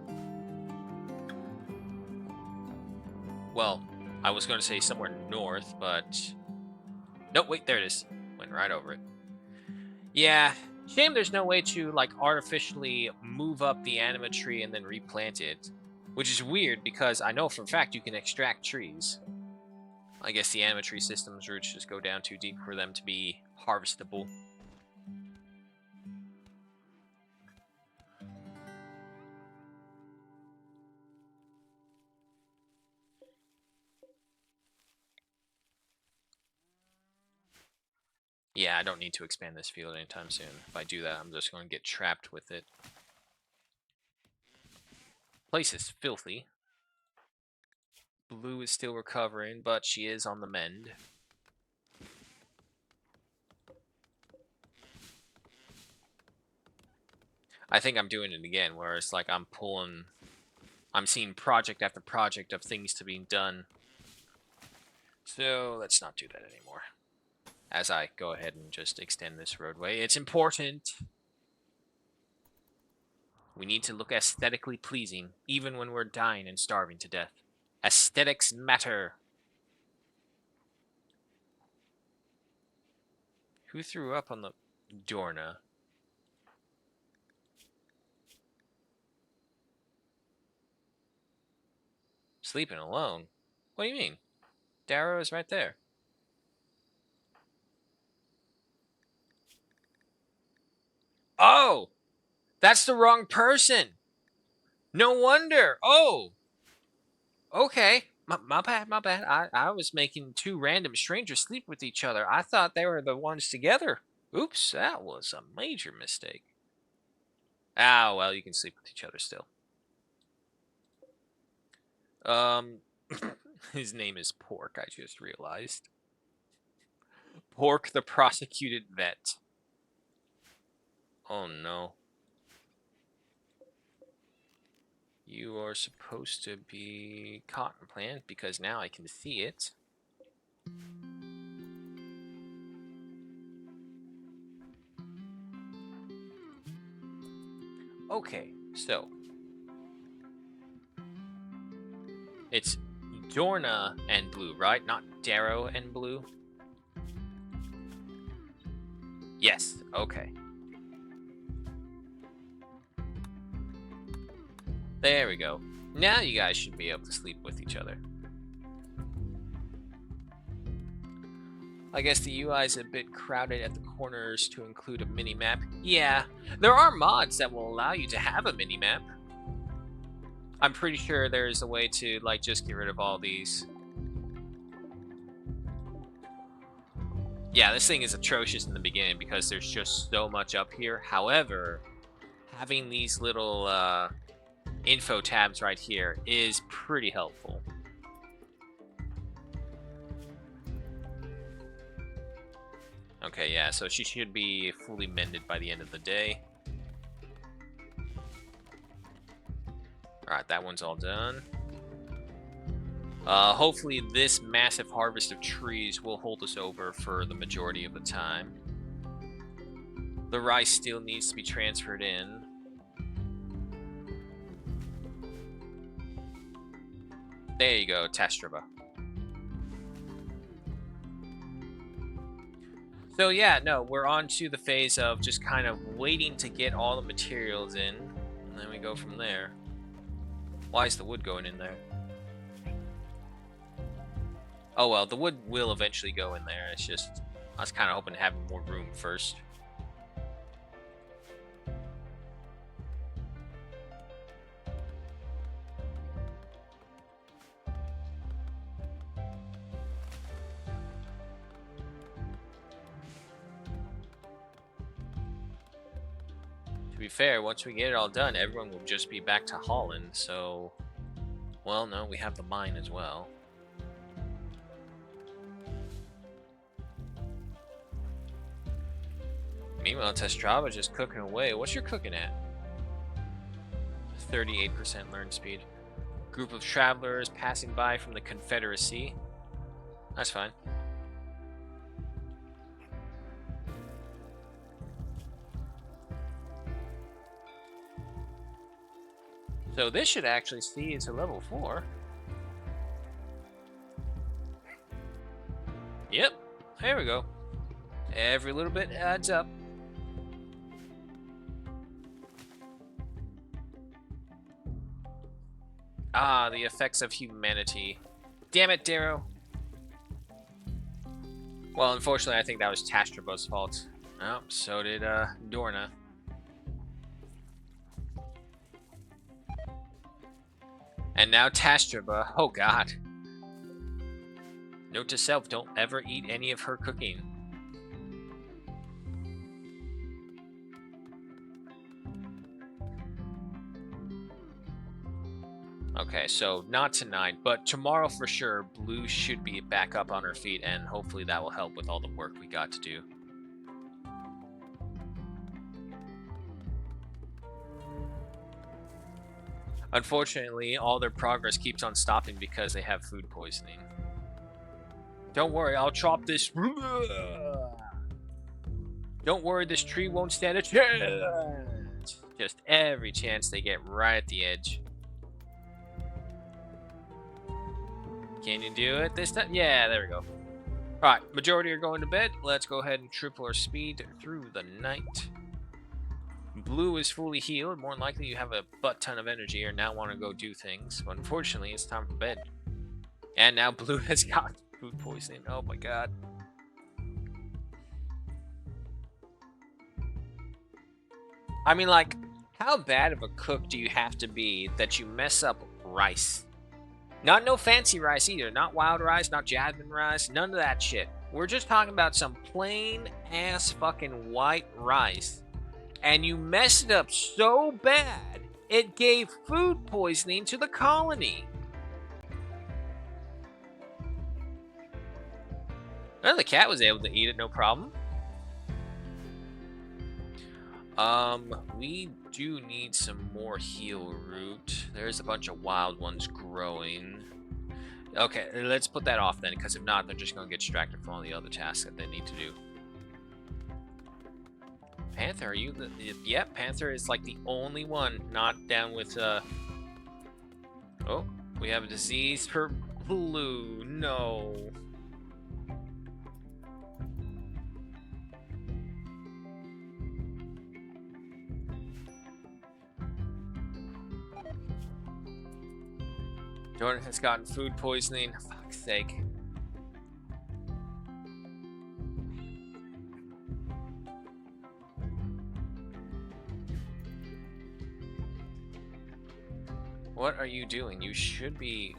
Well, I was going to say somewhere north, but... Nope, wait, there it is. Went right over it. Yeah, shame there's no way to, like, artificially move up the anima tree and then replant it. Which is weird, because I know for a fact you can extract trees. I guess the anima tree system's roots just go down too deep for them to be harvestable. Yeah, I don't need to expand this field anytime soon. If I do that, I'm just going to get trapped with it. Place is filthy. Blue is still recovering, but she is on the mend. I think I'm doing it again, where it's like I'm seeing project after project of things to be done. So let's not do that anymore. As I go ahead and just extend this roadway. It's important. We need to look aesthetically pleasing, even when we're dying and starving to death. Aesthetics matter. Who threw up on the Dorna? Sleeping alone? What do you mean? Darrow is right there. Oh! That's the wrong person! No wonder! Oh! Okay. My bad, my bad. I was making two random strangers sleep with each other. I thought they were the ones together. Oops, that was a major mistake. Ah, well, you can sleep with each other still. His name is Pork, I just realized. Pork the prosecuted vet. Oh no. You are supposed to be cotton plant because now I can see it. Okay, so it's Dorna and Blue, right? Not Darrow and Blue? Yes, okay. There we go. Now you guys should be able to sleep with each other. I guess the UI is a bit crowded at the corners to include a mini-map. Yeah, there are mods that will allow you to have a mini-map. I'm pretty sure there's a way to, like, just get rid of all these. Yeah, this thing is atrocious in the beginning because there's just so much up here. However, having these little info tabs right here is pretty helpful. Okay, yeah, so she should be fully mended by the end of the day. Alright, that one's all done. Hopefully this massive harvest of trees will hold us over for the majority of the time. The rice still needs to be transferred in. There you go, Testraba. So yeah, no, we're on to the phase of just kind of waiting to get all the materials in, and then we go from there. Why is the wood going in there? Oh well, the wood will eventually go in there. It's just, I was kind of hoping to have more room first. To be fair, once we get it all done, everyone will just be back to Holland, so... Well, no, we have the mine as well. Meanwhile, Testrava just cooking away. What's your cooking at? 38% learn speed. Group of travelers passing by from the Confederacy. That's fine. So this should actually see it's a level 4. Yep, there we go. Every little bit adds up. Ah, the effects of humanity. Damn it, Darrow. Well, unfortunately, I think that was Tastraba's fault. Oh, so did Dorna. And now Tastraba. Oh god. Note to self, don't ever eat any of her cooking. Okay, so not tonight, but tomorrow for sure, Blue should be back up on her feet, and hopefully that will help with all the work we got to do. Unfortunately, all their progress keeps on stopping because they have food poisoning. Don't worry, I'll chop this. Don't worry, this tree won't stand a chance. Just every chance they get right at the edge. Can you do it this time? Yeah, there we go. Alright, majority are going to bed. Let's go ahead and triple our speed through the night. Blue is fully healed. More than likely you have a butt ton of energy or now want to go do things. But unfortunately, it's time for bed. And now Blue has got food poisoning. Oh my god. I mean, like, how bad of a cook do you have to be that you mess up rice? Not no fancy rice either. Not wild rice, not jasmine rice, none of that shit. We're just talking about some plain ass fucking white rice. And you messed it up so bad, it gave food poisoning to the colony. Well, the cat was able to eat it, no problem. We do need some more heal root. There's a bunch of wild ones growing. Okay, let's put that off then, because if not, they're just going to get distracted from all the other tasks that they need to do. Panther, are you the... Yep, Panther is like the only one not down with, Oh, we have a disease for Blue. No. Jordan has gotten food poisoning. For fuck's sake. What are you doing? You should be...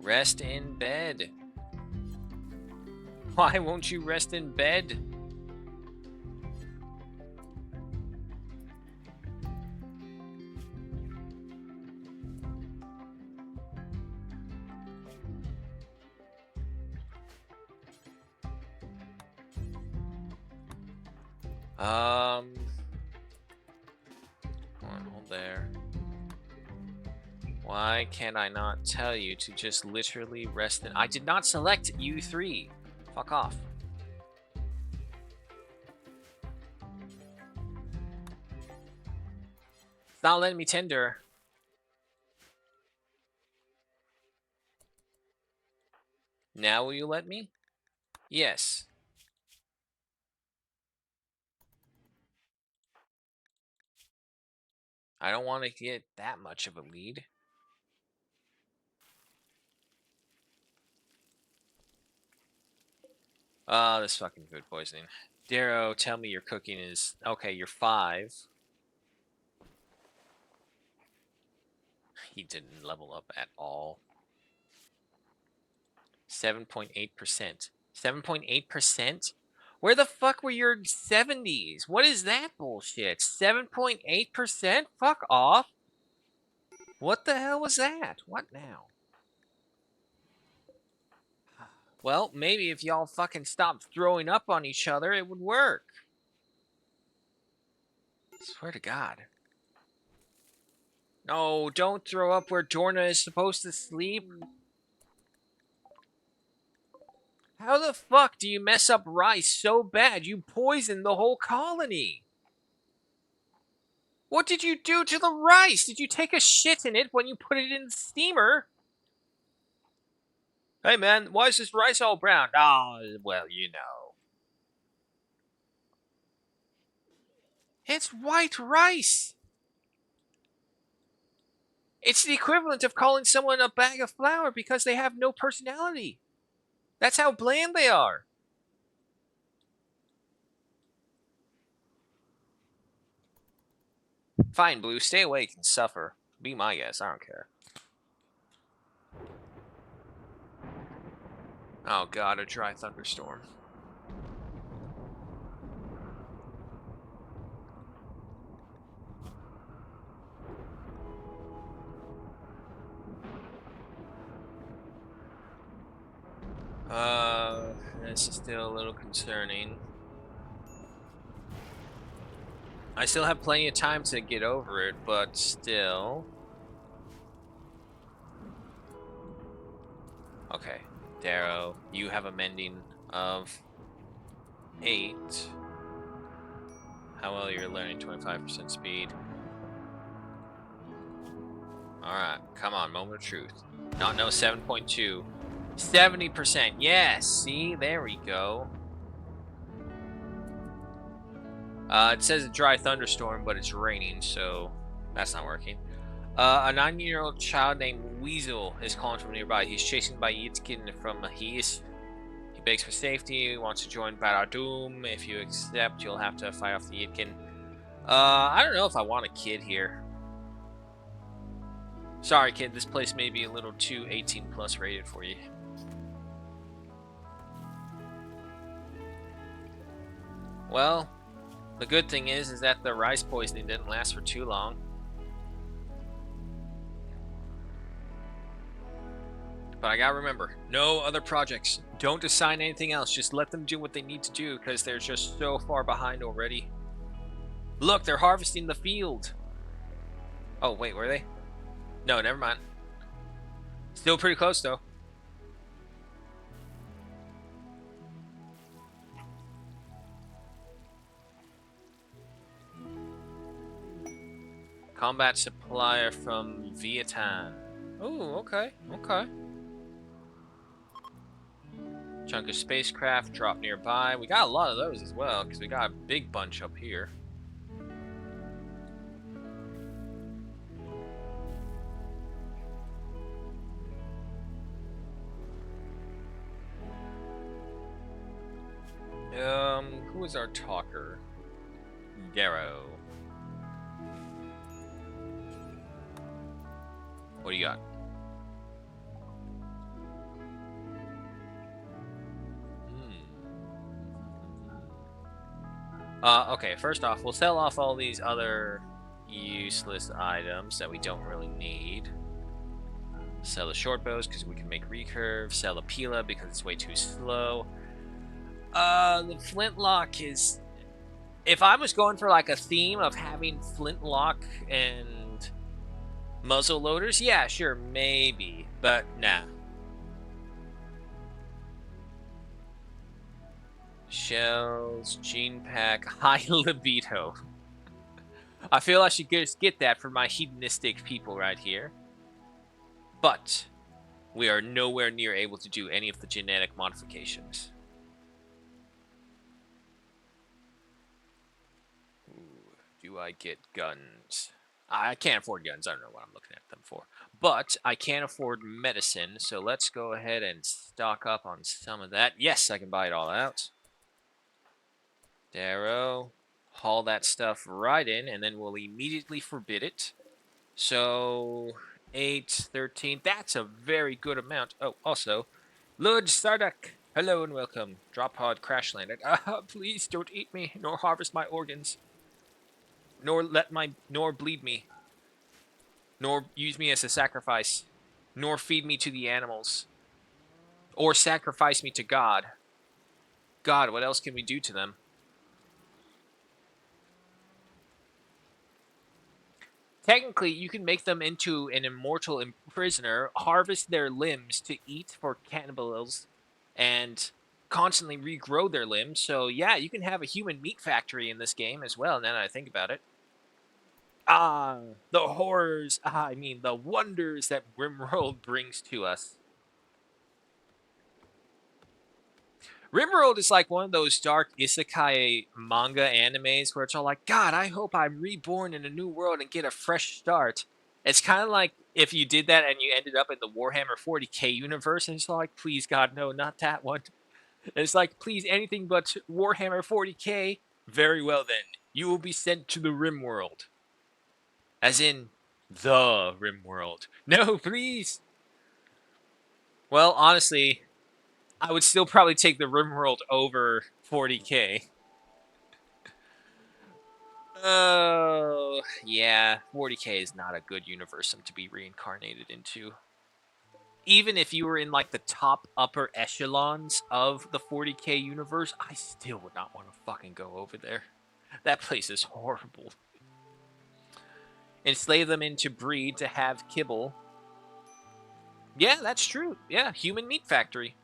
Rest in bed. Why won't you rest in bed? Hold on, hold there. Why can I not tell you to just literally rest in... I did not select U3. Fuck off. It's not letting me tender. Now will you let me? Yes. I don't want to get that much of a lead. Oh, this fucking food poisoning. Darrow, tell me your cooking is... Okay, you're 5. He didn't level up at all. 7.8%. 7.8%? Where the fuck were your 70s? What is that bullshit? 7.8%? Fuck off. What the hell was that? What now? Well, maybe if y'all fucking stopped throwing up on each other, it would work. Swear to God. No, don't throw up where Dorna is supposed to sleep. How the fuck do you mess up rice so bad you poison the whole colony? What did you do to the rice? Did you take a shit in it when you put it in the steamer? Hey man, why is this rice all brown? Ah, oh, well, you know. It's white rice! It's the equivalent of calling someone a bag of flour because they have no personality. That's how bland they are. Fine, Blue, stay awake and suffer. Be my guest, I don't care. Oh god, a dry thunderstorm. This is still a little concerning. I still have plenty of time to get over it, but still. Okay, Darrow, you have a mending of 8. How well you're learning 25% speed. Alright, come on, moment of truth. Not no 7.2. 70%, yes, see, there we go. It says a dry thunderstorm, but it's raining, so that's not working. A 9-year-old child named Weasel is calling from nearby. He's chased by Yitzkin from Mahis. He begs for safety. He wants to join Baradoom. If you accept, you'll have to fight off the Yitkin. I don't know if I want a kid here. Sorry, kid. This place may be a little too 18+ rated for you. Well, the good thing is that the rice poisoning didn't last for too long. But I gotta remember, no other projects. Don't assign anything else. Just let them do what they need to do because they're just so far behind already. Look, they're harvesting the field. Oh, wait, were they? No, never mind. Still pretty close, though. Combat supplier from Vietnam. Oh, okay, okay. Chunk of spacecraft drop nearby. We got a lot of those as well, because we got a big bunch up here. Who is our talker? Darrow. What do you got? Okay, first off, we'll sell off all these other useless items that we don't really need. Sell the short bows because we can make recurve. Sell the Pila because it's way too slow. The flintlock is... If I was going for like a theme of having flintlock and muzzle loaders, yeah, sure, maybe. But nah. Shells, gene pack, high libido. I feel I should just get that for my hedonistic people right here. But we are nowhere near able to do any of the genetic modifications. Ooh, do I get guns? I can't afford guns. I don't know what I'm looking at them for. But I can afford medicine, so let's go ahead and stock up on some of that. Yes, I can buy it all out. Darrow. Haul that stuff right in, and then we'll immediately forbid it. So, 8, 13. That's a very good amount. Oh, also, Lud Starduck. Hello and welcome. Drop pod crash landed. Please don't eat me, nor harvest my organs, nor bleed me, nor use me as a sacrifice, nor feed me to the animals, or sacrifice me to God. God, what else can we do to them? Technically, you can make them into an immortal prisoner, harvest their limbs to eat for cannibals, and constantly regrow their limbs. So yeah, you can have a human meat factory in this game as well, now that I think about it. Ah, the horrors, I mean, the wonders that Rimworld brings to us. Rimworld is like one of those dark isekai manga animes where it's all like, God, I hope I'm reborn in a new world and get a fresh start. It's kind of like if you did that and you ended up in the Warhammer 40k universe, and it's like, please, God, no, not that one. And it's like, please, anything but Warhammer 40k. Very well, then. You will be sent to the Rimworld. As in, the Rimworld. No, please. Well, honestly, I would still probably take the Rimworld over 40k. Oh, yeah. 40k is not a good universum to be reincarnated into. Even if you were in like the top upper echelons of the 40k universe, I still would not want to fucking go over there. That place is horrible. Enslave them into breed to have kibble. Yeah, that's true. Yeah, human meat factory.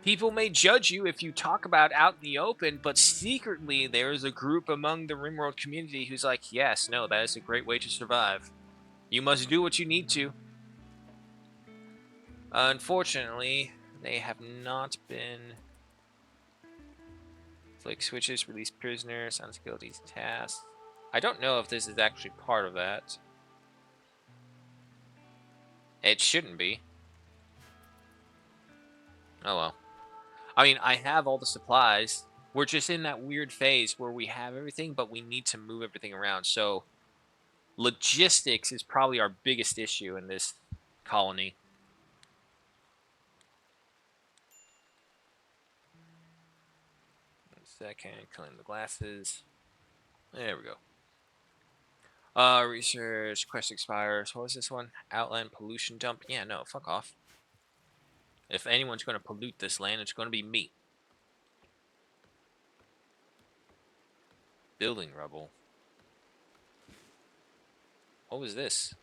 People may judge you if you talk about out in the open, but secretly there is a group among the Rimworld community who's like, yes, no, that is a great way to survive. You must do what you need to. Unfortunately, they have not been... Flick switches, release prisoners, unskill these tasks. I don't know if this is actually part of that. It shouldn't be. Oh well. I mean, I have all the supplies. We're just in that weird phase where we have everything, but we need to move everything around. So, logistics is probably our biggest issue in this colony. One second, clean the glasses. There we go. Research, quest expires. What was this one? Outland pollution dump. Yeah, no, fuck off. If anyone's going to pollute this land, it's going to be me. Building rubble. What was this?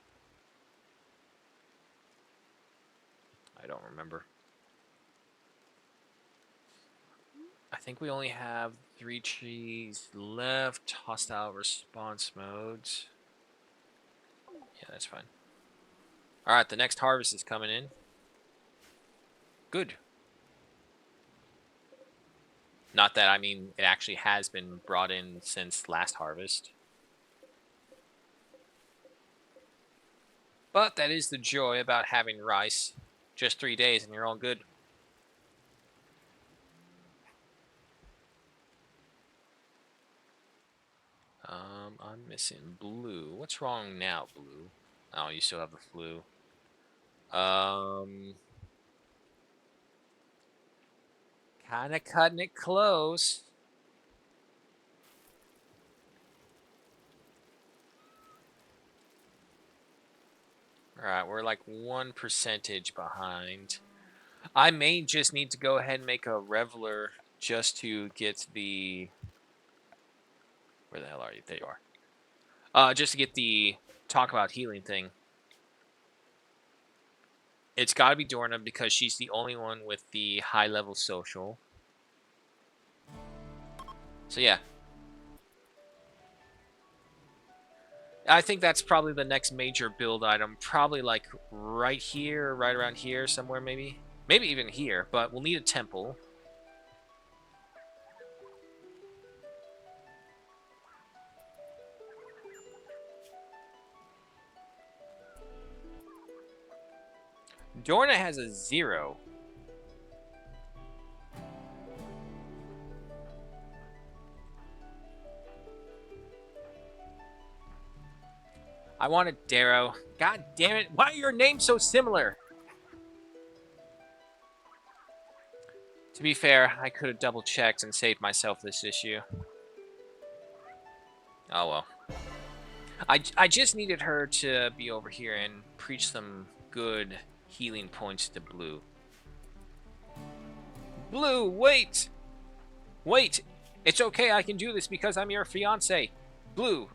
I don't remember. I think we only have 3 trees left. Hostile response modes. Yeah, that's fine. Alright, the next harvest is coming in. Good. Not that, I mean, it actually has been brought in since last harvest. But that is the joy about having rice. Just 3 days and you're all good. I'm missing Blue. What's wrong now, Blue? Oh, you still have the flu. Kind of cutting it close. All right, we're like 1% behind. I may just need to go ahead and make a Reveler just to get the... Where the hell are you? There you are. Just to get the talk about healing thing. It's got to be Dorna because she's the only one with the high-level social. So yeah. I think that's probably the next major build item. Probably like right here, right around here somewhere maybe. Maybe even here, but we'll need a temple. Dorna has a 0. I wanted Darrow. God damn it. Why are your names so similar? To be fair, I could have double checked and saved myself this issue. Oh well. I just needed her to be over here and preach some good healing points to Blue. Blue, wait! Wait! It's okay, I can do this because I'm your fiance. Blue,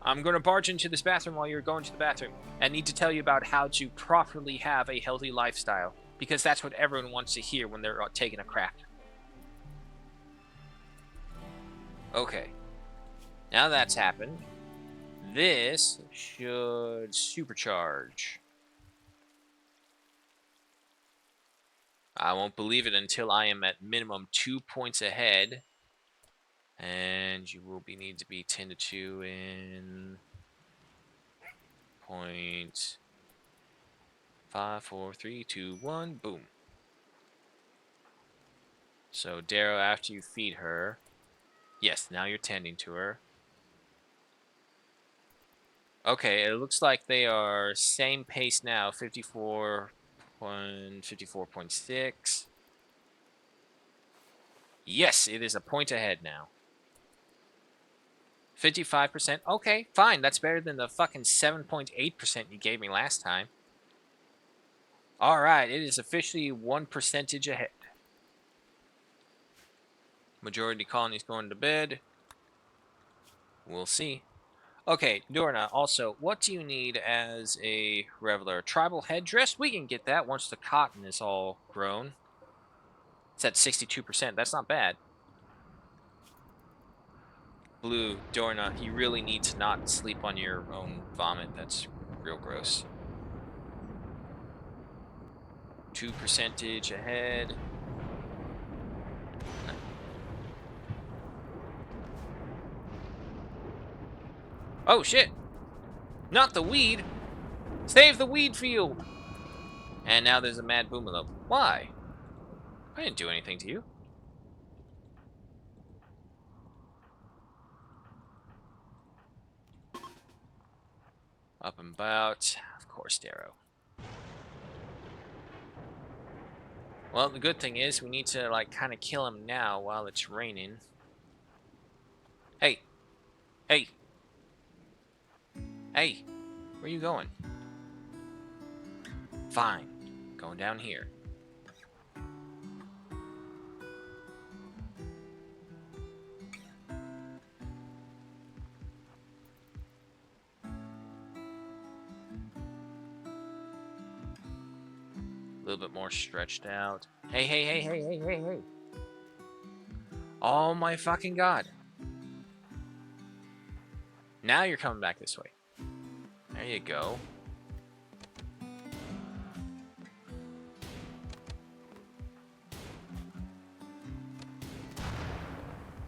I'm going to barge into this bathroom while you're going to the bathroom and need to tell you about how to properly have a healthy lifestyle because that's what everyone wants to hear when they're taking a crap. Okay. Now that's happened. This should supercharge. I won't believe it until I am at minimum 2 points ahead. And you will need to be 10 to 2 in 0.5, 4, 3, 2, 1. Boom. So, Darrow, after you feed her. Yes, now you're tending to her. Okay, it looks like they are same pace now. 54.6. Yes, it is a point ahead now. 55%. Okay, fine. That's better than the fucking 7.8% you gave me last time. Alright, it is officially 1% ahead. Majority colonies going to bed. We'll see. Okay, Dorna, also, what do you need as a Reveler? Tribal headdress? We can get that once the cotton is all grown. It's at 62%. That's not bad. Blue, Dorna, you really need to not sleep on your own vomit. That's real gross. 2% ahead. Oh, shit. Not the weed. Save the weed field. And now there's a mad boomalop. Why? I didn't do anything to you. Up and about. Of course, Darrow. Well, the good thing is we need to, like, kind of kill him now while it's raining. Hey. Hey. Hey. Where are you going? Fine. Going down here. A little bit more stretched out. Hey, hey, hey, hey, hey, hey, hey. Oh my fucking god. Now you're coming back this way. There you go.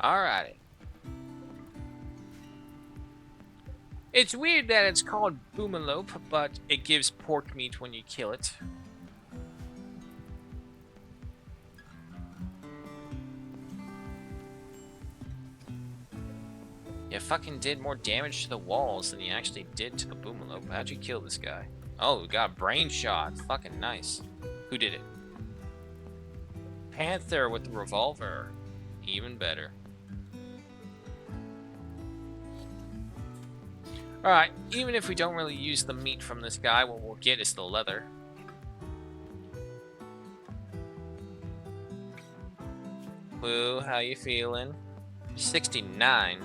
Alrighty. It's weird that it's called boomalope, but it gives pork meat when you kill it. You fucking did more damage to the walls than you actually did to the Boomalope. How'd you kill this guy? Oh, we got a brain shot. Fucking nice. Who did it? Panther with the revolver. Even better. Alright, even if we don't really use the meat from this guy, what we'll get is the leather. Blue, how you feeling? 69.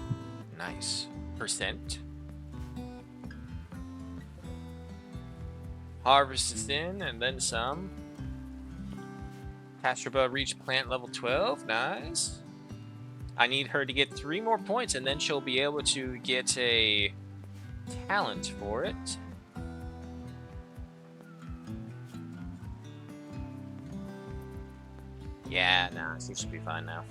Nice. Percent. Harvest is in, and then some. Castraba reached plant level 12. Nice. I need her to get 3 more points, and then she'll be able to get a talent for it. Yeah, nah, she should be fine now.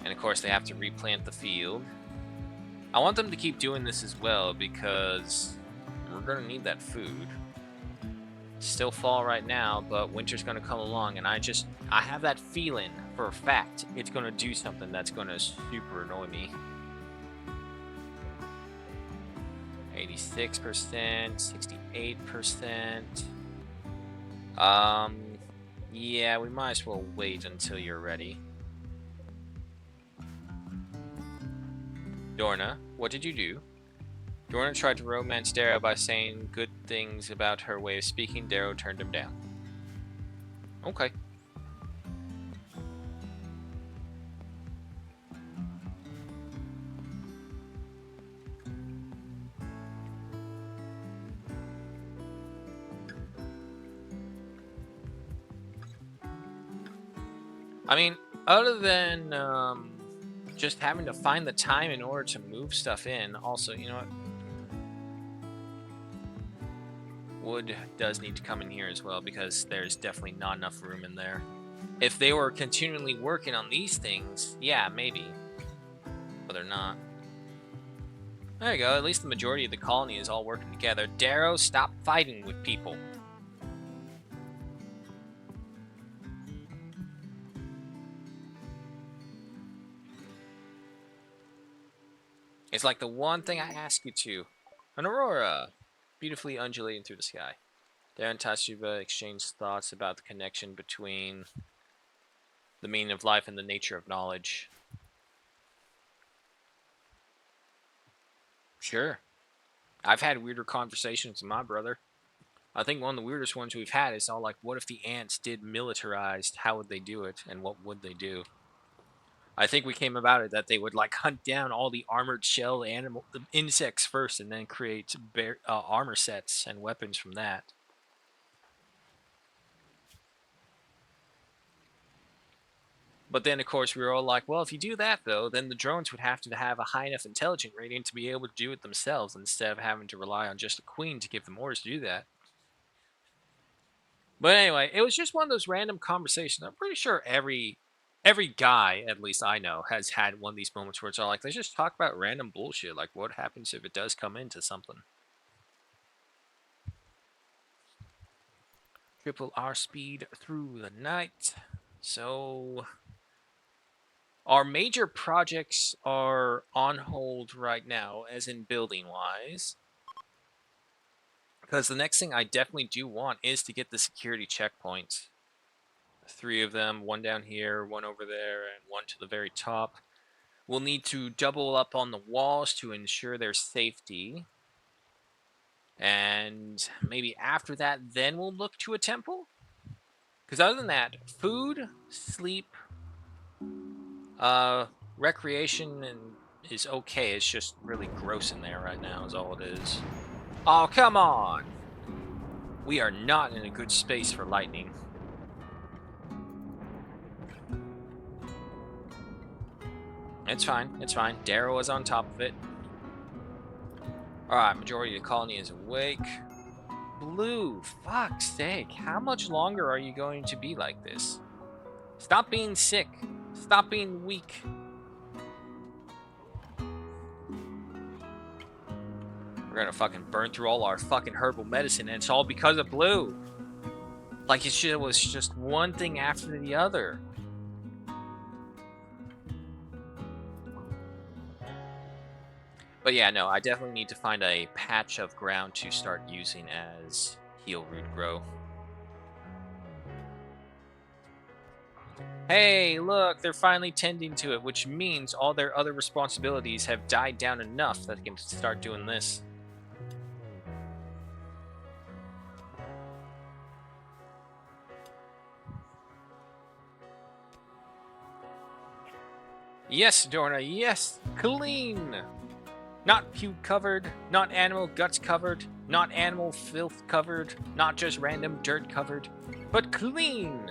And of course, they have to replant the field. I want them to keep doing this as well because we're going to need that food. Still fall right now, but winter's going to come along, and I have that feeling for a fact it's going to do something that's going to super annoy me. 86%, 68%. Yeah, we might as well wait until you're ready. Dorna, what did you do? Dorna tried to romance Darrow by saying good things about her way of speaking. Darrow turned him down. Okay. I mean, other than just having to find the time in order to move stuff in, also, you know what? Wood does need to come in here as well because there's definitely not enough room in there. If they were continually working on these things, yeah, maybe. But they're not. There you go, at least the majority of the colony is all working together. Darrow, stop fighting with people. It's like the one thing I ask you to. An aurora, beautifully undulating through the sky. Darrow and Tatsuba exchanged thoughts about the connection between the meaning of life and the nature of knowledge. Sure. I've had weirder conversations with my brother. I think one of the weirdest ones we've had is all like, what if the ants did militarized? How would they do it? And what would they do? I think we came about it that they would like hunt down all the armored shell insects first, and then create armor sets and weapons from that. But then, of course, we were all like, well, if you do that, though, then the drones would have a high enough intelligence rating to be able to do it themselves instead of having to rely on just a queen to give them orders to do that. But anyway, it was just one of those random conversations. I'm pretty sure every guy, at least I know, has had one of these moments where it's all like, let's just talk about random bullshit. Like, what happens if it does come into something? Triple R speed through the night. So our major projects are on hold right now, as in building-wise. Because the next thing I definitely do want is to get the security checkpoints. 3 of them, one down here, one over there, and one to the very top. We'll need to double up on the walls to ensure their safety. And maybe after that, then we'll look to a temple. Because other than that, food, sleep, recreation is okay. It's just really gross in there right now is all it is. Oh, come on! We are not in a good space for lightning. It's fine. It's fine. Darrow is on top of it. Alright, majority of the colony is awake. Blue, fuck's sake. How much longer are you going to be like this? Stop being sick. Stop being weak. We're gonna fucking burn through all our fucking herbal medicine, and it's all because of Blue. Like it was just one thing after the other. But yeah, no, I definitely need to find a patch of ground to start using as heal root grow. Hey, look, they're finally tending to it, which means all their other responsibilities have died down enough that they can start doing this. Yes, Dorna, yes, clean! Not puke covered, not animal guts covered, not animal filth covered, not just random dirt covered, but clean!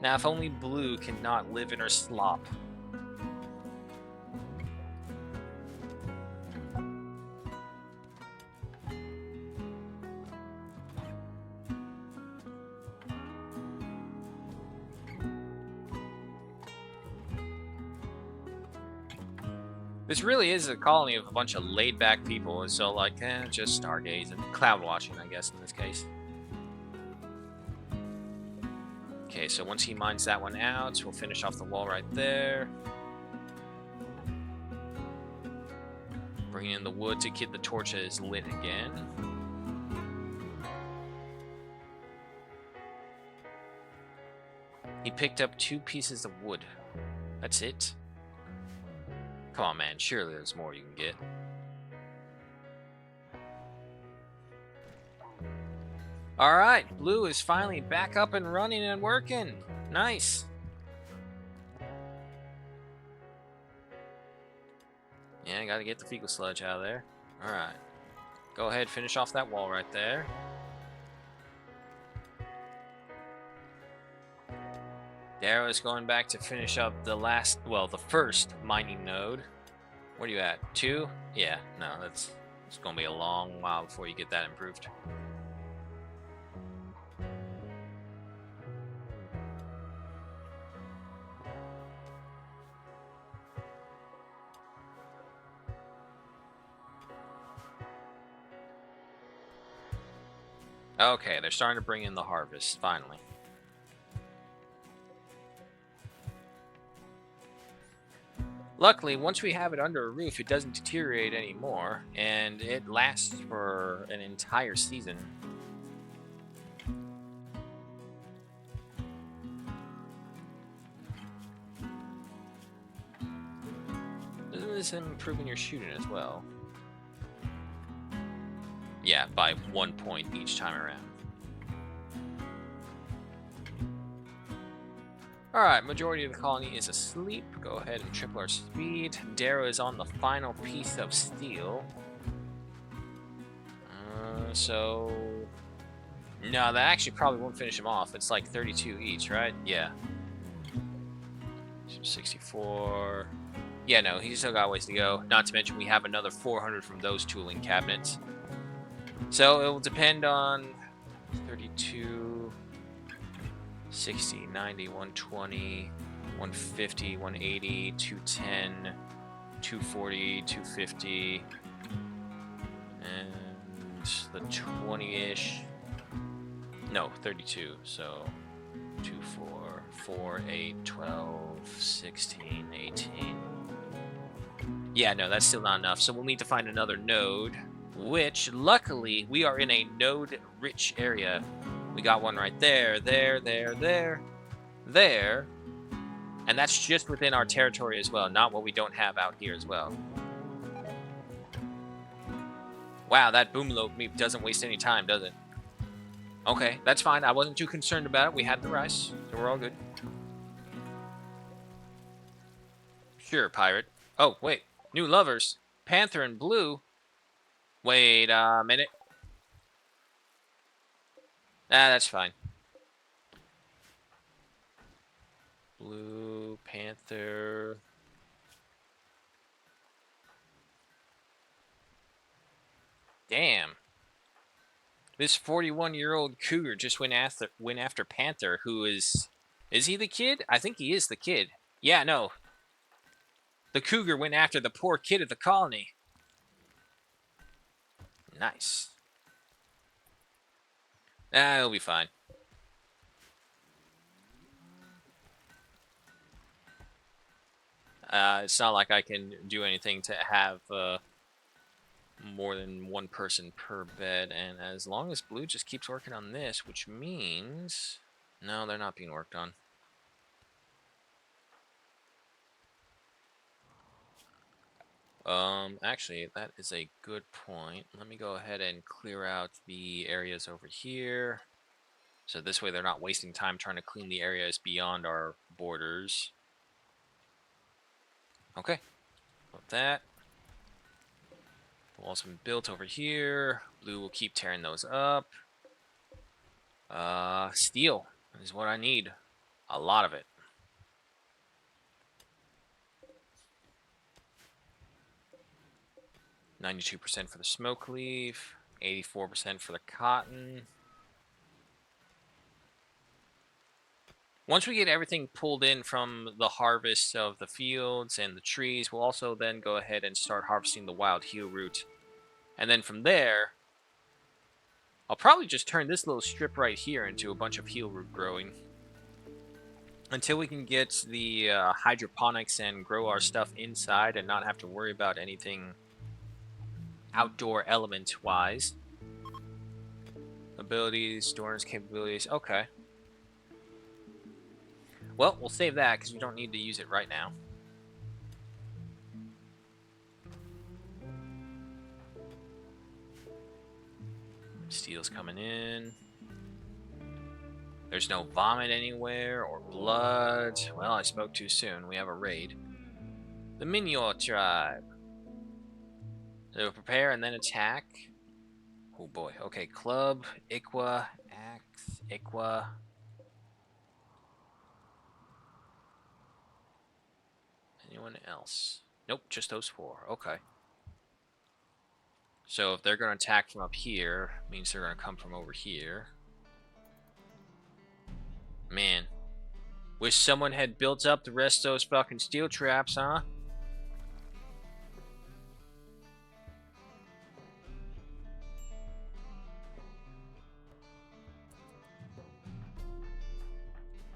Now, if only Blue cannot live in her slop. This really is a colony of a bunch of laid-back people, and so, like, just stargaze and cloud watching, I guess, in this case. Okay, so once he mines that one out, we'll finish off the wall right there. Bringing in the wood to keep the torches lit again. He picked up 2 pieces of wood. That's it? Come on, man. Surely there's more you can get. Alright, Blue is finally back up and running and working. Nice. Yeah, I gotta get the fecal sludge out of there. Alright. Go ahead, finish off that wall right there. Darrow's going back to finish up the the first mining node. Where are you at? 2? Yeah, no, it's gonna be a long while before you get that improved. Okay, they're starting to bring in the harvest, finally. Luckily, once we have it under a roof, it doesn't deteriorate anymore, and it lasts for an entire season. Isn't this improving your shooting as well? Yeah, by 1 point each time around. Alright, majority of the colony is asleep. Go ahead and triple our speed. Darrow is on the final piece of steel. No, that actually probably won't finish him off. It's like 32 each, right? Yeah. So 64. Yeah, no, he's still got ways to go. Not to mention we have another 400 from those tooling cabinets. So it will depend on 32, 60, 90, 120, 150, 180, 210, 240, 250, and the 20-ish. No, 32. So 2, 4, 4, 8, 12, 16, 18. Yeah, no, that's still not enough. So we'll need to find another node, which luckily we are in a node-rich area. We got one right there, there, and that's just within our territory as well, not what we don't have out here as well. Wow, that boomlope meat doesn't waste any time, does it? Okay, that's fine. I wasn't too concerned about it. We had the rice, so we're all good. Sure, pirate. Oh, wait. New lovers. Panther and Blue. Wait a minute. That's fine. Blue, Panther. Damn. This 41-year-old cougar just went after Panther, who is he the kid? I think he is the kid. Yeah, no. The cougar went after the poor kid at the colony. Nice. It'll be fine. It's not like I can do anything to have more than one person per bed, and as long as blue just keeps working on this, which means... No, they're not being worked on. Actually, that is a good point. Let me go ahead and clear out the areas over here. So this way they're not wasting time trying to clean the areas beyond our borders. Okay, got that. Walls have been built over here. Blue will keep tearing those up. Steel is what I need. A lot of it. 92% for the smoke leaf. 84% for the cotton. Once we get everything pulled in from the harvest of the fields and the trees, we'll also then go ahead and start harvesting the wild heal root. And then from there, I'll probably just turn this little strip right here into a bunch of heal root growing. Until we can get the hydroponics and grow our stuff inside and not have to worry about anything outdoor element-wise. Abilities, storage capabilities, okay. Well, we'll save that because we don't need to use it right now. Steel's coming in. There's no vomit anywhere or blood. Well, I spoke too soon. We have a raid. The Minyor tribe. So prepare and then attack. Oh boy. Okay, club, Ikwa, axe, Ikwa. Anyone else? Nope, just those four. Okay. So if they're going to attack from up here, means they're going to come from over here. Man. Wish someone had built up the rest of those fucking steel traps, huh?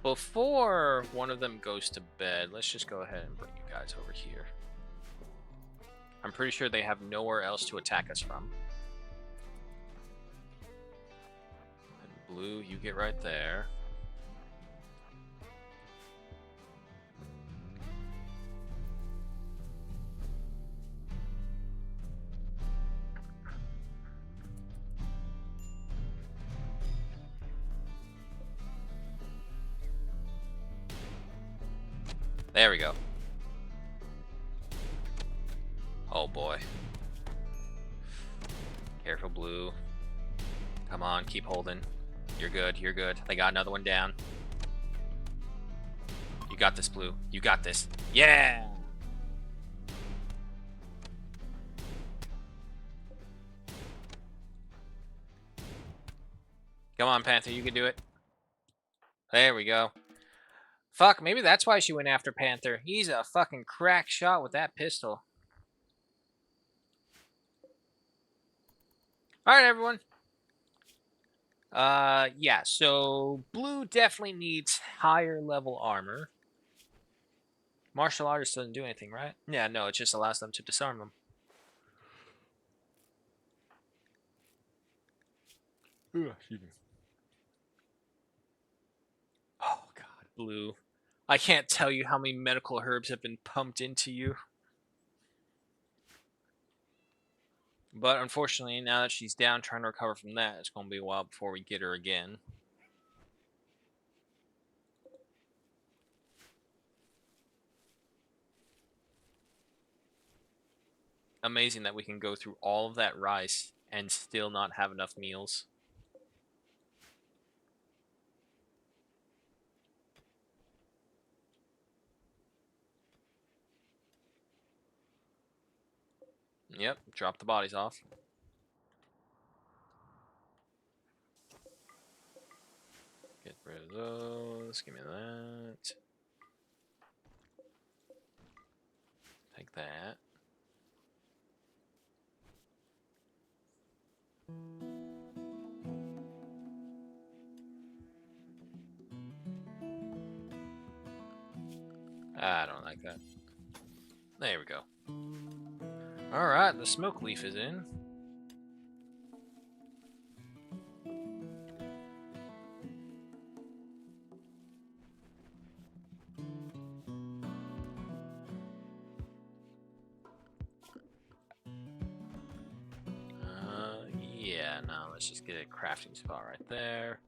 Before one of them goes to bed, let's just go ahead and bring you guys over here. I'm pretty sure they have nowhere else to attack us from. And blue, you get right there. There we go. Oh boy. Careful, blue. Come on, keep holding. You're good, you're good. They got another one down. You got this, blue. You got this. Yeah! Come on, Panther, you can do it. There we go. Fuck, maybe that's why she went after Panther. He's a fucking crack shot with that pistol. Alright, everyone. Yeah, so blue definitely needs higher level armor. Martial artist doesn't do anything, right? Yeah, no, it just allows them to disarm them. Ooh, excuse me. Oh, God, blue. I can't tell you how many medical herbs have been pumped into you. But unfortunately, now that she's down trying to recover from that, it's going to be a while before we get her again. Amazing that we can go through all of that rice and still not have enough meals. Yep, drop the bodies off. Get rid of those. Give me that. Take that. I don't like that. There we go. Alright, the smoke leaf is in. Yeah, no, let's just get a crafting spot right there.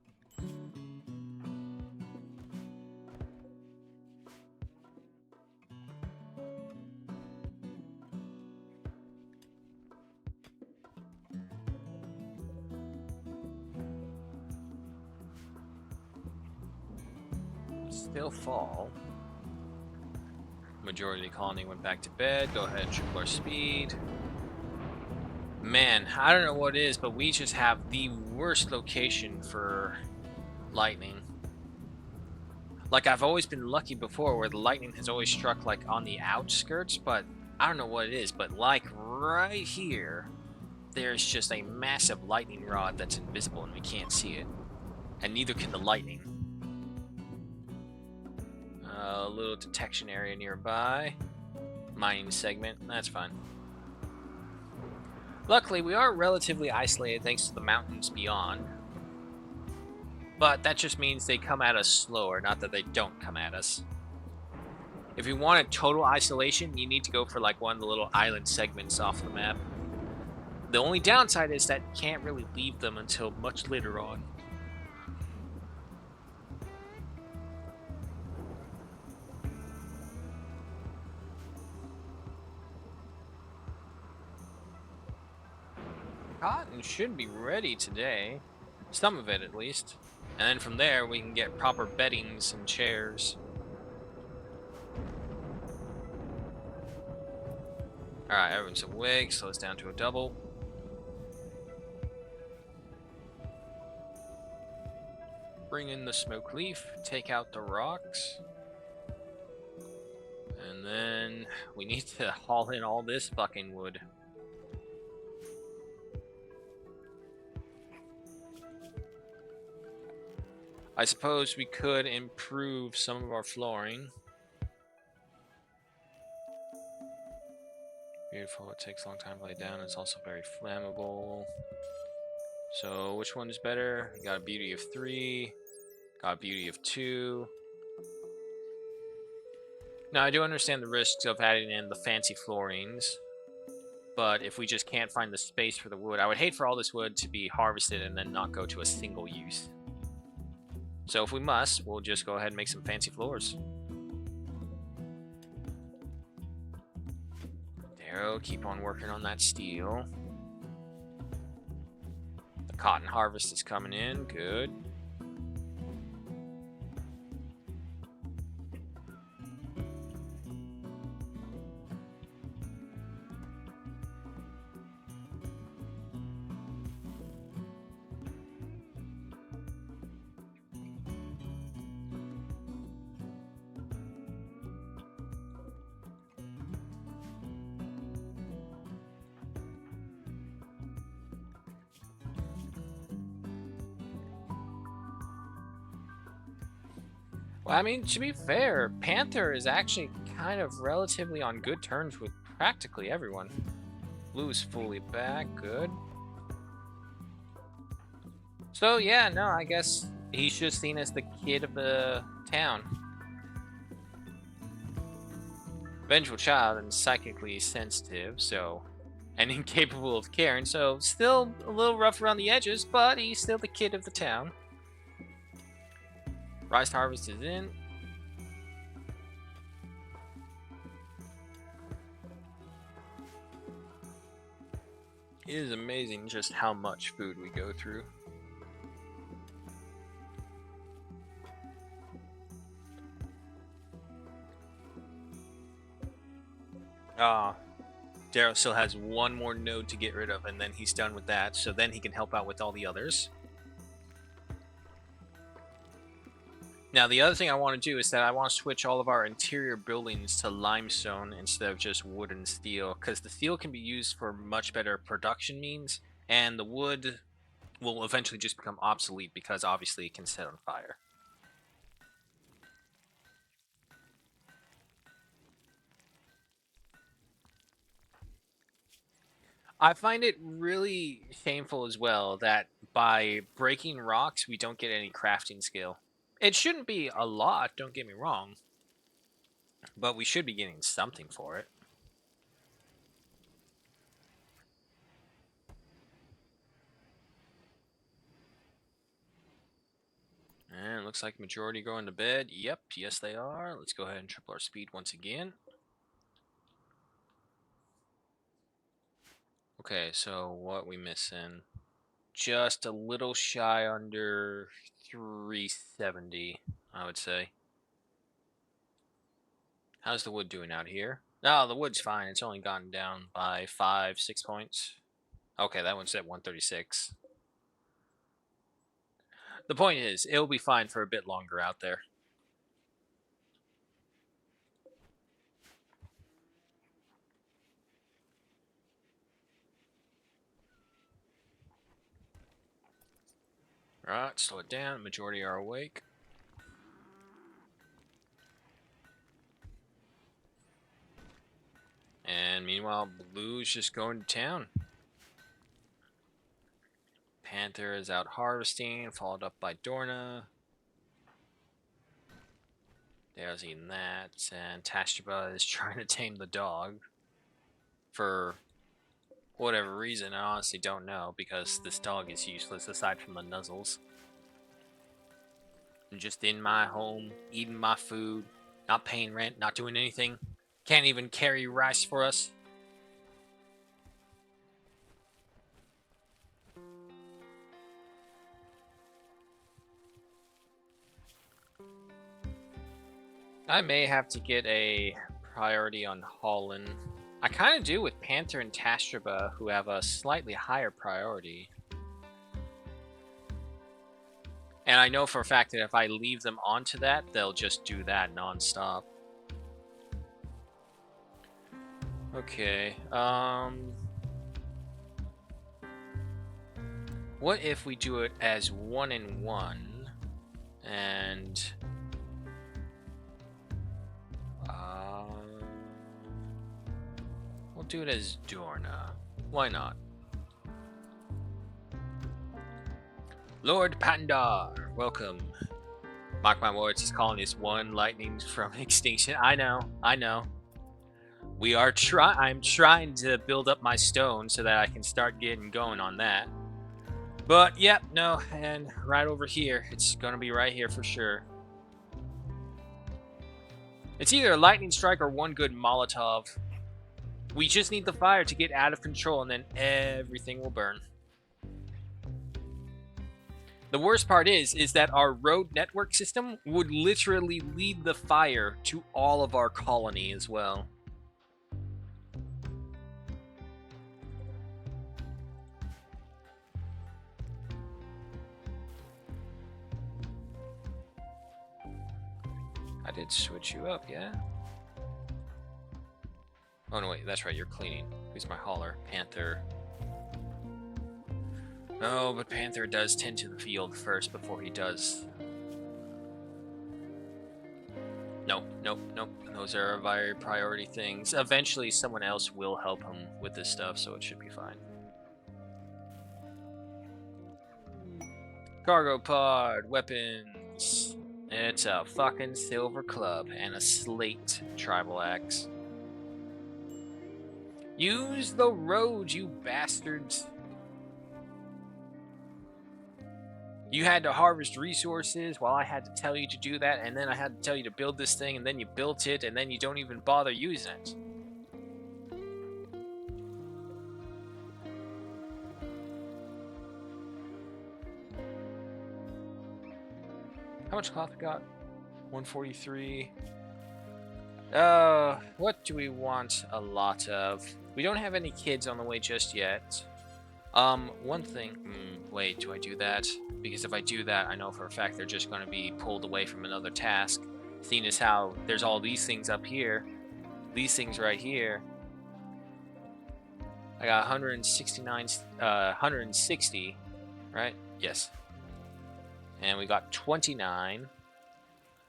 Still fall. Majority of the colony went back to bed. Go ahead and triple our speed. Man, I don't know what it is, but we just have the worst location for lightning. Like, I've always been lucky before where the lightning has always struck, like, on the outskirts, but I don't know what it is. But, like, right here, there's just a massive lightning rod that's invisible and we can't see it. And neither can the lightning. A little detection area nearby. Mining segment, that's fine. Luckily, we are relatively isolated thanks to the mountains beyond. But that just means they come at us slower, not that they don't come at us. If you want a total isolation, you need to go for like one of the little island segments off the map. The only downside is that you can't really leave them until much later on. Cotton should be ready today. Some of it, at least. And then from there, we can get proper beddings and chairs. Alright, everyone's awake, so it's down to a double. Bring in the smoke leaf, take out the rocks. And then we need to haul in all this fucking wood. I suppose we could improve some of our flooring. Beautiful, it takes a long time to lay down. It's also very flammable. So which one is better? You got a beauty of 3, got a beauty of 2. Now I do understand the risks of adding in the fancy floorings, but if we just can't find the space for the wood, I would hate for all this wood to be harvested and then not go to a single use. So if we must, we'll just go ahead and make some fancy floors. Darrow, keep on working on that steel. The cotton harvest is coming in, good. Well, I mean, to be fair, Panther is actually kind of relatively on good terms with practically everyone. Blue is fully back, good. So yeah, no, I guess he's just seen as the kid of the town. Vengeful child and psychically sensitive, so, and incapable of caring, so still a little rough around the edges, but he's still the kid of the town. Rice harvest is in. It is amazing just how much food we go through. Darrow still has one more node to get rid of, and then he's done with that, so then he can help out with all the others. Now, the other thing I want to do is that I want to switch all of our interior buildings to limestone instead of just wood and steel, because the steel can be used for much better production means, and the wood will eventually just become obsolete because obviously it can set on fire. I find it really shameful as well that by breaking rocks, we don't get any crafting skill. It shouldn't be a lot, don't get me wrong, but we should be getting something for it. And it looks like majority going to bed. Yep, yes they are. Let's go ahead and triple our speed once again. Okay, so what we missing? Just a little shy under 370, I would say. How's the wood doing out here? No, the wood's fine. It's only gone down by 5, 6 points. Okay, that one's at 136. The point is, it'll be fine for a bit longer out there. Alright, slow it down. Majority are awake. And meanwhile, Blue's just going to town. Panther is out harvesting, followed up by Dorna. There's eating that. And Tashaba is trying to tame the dog. For whatever reason, I honestly don't know, because this dog is useless aside from the nuzzles. I'm just in my home, eating my food, not paying rent, not doing anything. Can't even carry rice for us. I may have to get a priority on Holland. I kind of do with Panther and Tastraba, who have a slightly higher priority. And I know for a fact that if I leave them onto that, they'll just do that non-stop. Okay, what if we do it as 1 and 1, and we'll do it as Dorna. Why not? Lord Pandar, welcome. Mark my words, his colony is one lightning from extinction. I know. I'm trying to build up my stone so that I can start getting going on that. But, yep, no, and right over here. It's gonna be right here for sure. It's either a lightning strike or one good Molotov. We just need the fire to get out of control, and then everything will burn. The worst part is that our road network system would literally lead the fire to all of our colony as well. I did switch you up, yeah? Oh, no, wait, that's right, you're cleaning. Who's my hauler? Panther. Oh, but Panther does tend to the field first before he does. Nope. Those are very priority things. Eventually, someone else will help him with this stuff, so it should be fine. Cargo pod, weapons. It's a fucking silver club and a slate tribal axe. Use the road, you bastards. You had to harvest resources while I had to tell you to do that, and then I had to tell you to build this thing, and then you built it, and then you don't even bother using it. How much cloth we got? 143. What do we want a lot of? We don't have any kids on the way just yet. One thing, wait, do I do that? Because if I do that, I know for a fact they're just going to be pulled away from another task. Seeing as how there's all these things up here, these things right here. I got 160, right? Yes. And we got 29.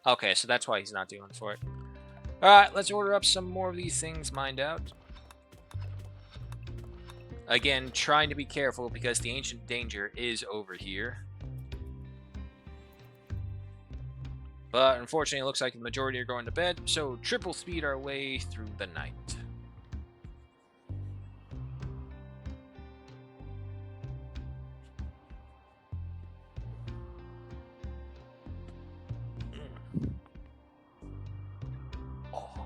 Okay, so that's why he's not doing for it. Alright, let's order up some more of these things mined out. Again, trying to be careful because the ancient danger is over here. But unfortunately, it looks like the majority are going to bed, so triple speed our way through the night. Oh.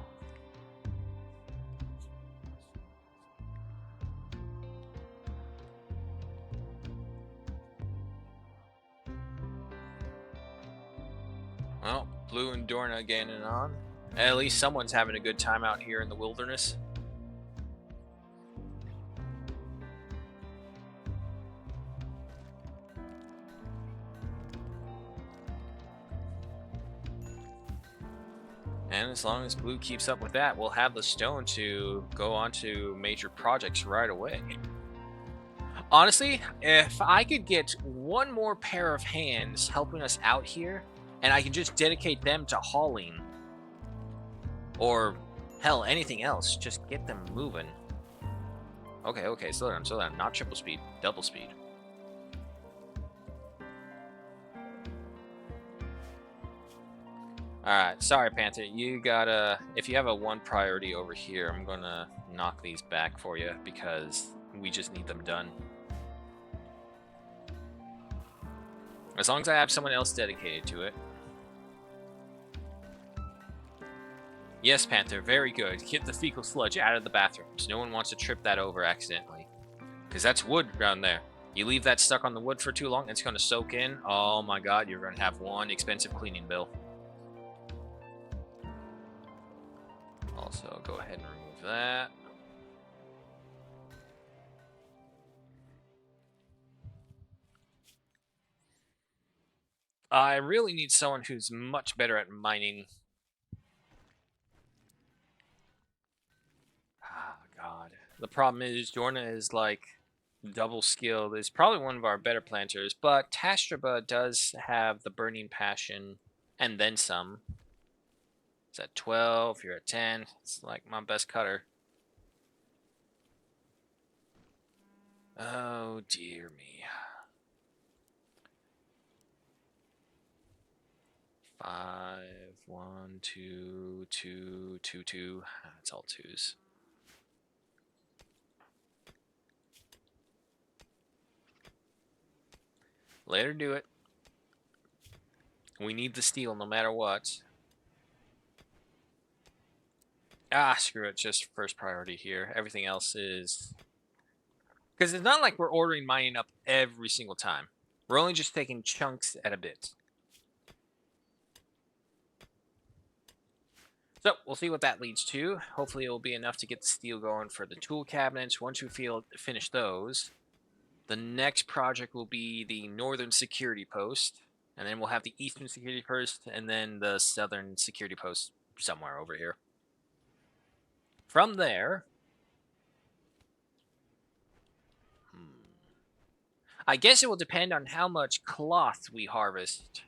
Well, Blue and Dorna gaining on. At least someone's having a good time out here in the wilderness. And as long as Blue keeps up with that, we'll have the stone to go on to major projects right away. Honestly, if I could get one more pair of hands helping us out here, and I can just dedicate them to hauling, or hell, anything else, just get them moving. Okay, slow down, not triple speed, double speed. Alright, sorry Panther, you gotta, if you have a one priority over here, I'm gonna knock these back for you because we just need them done. As long as I have someone else dedicated to it. Yes, Panther, very good. Get the fecal sludge out of the bathrooms. No one wants to trip that over accidentally. Because that's wood down there. You leave that stuck on the wood for too long, it's going to soak in. Oh my god, you're going to have one expensive cleaning bill. Also, go ahead and remove that. I really need someone who's much better at mining. Ah, god. The problem is, Dorna is like double skilled. Is probably one of our better planters, but Tastraba does have the burning passion and then some. It's at 12, you're at 10. It's like my best cutter. Oh, dear me. 5, 1, 2, 2, 2, 2. It's all twos. Let her do it. We need the steel no matter what. Ah, screw it. Just first priority here. Everything else is... Because it's not like we're ordering mining up every single time. We're only just taking chunks at a bit. So, we'll see what that leads to. Hopefully it will be enough to get the steel going for the tool cabinets. Once we finish those, the next project will be the northern security post. And then we'll have the eastern security post, and then the southern security post somewhere over here. From there... I guess it will depend on how much cloth we harvest.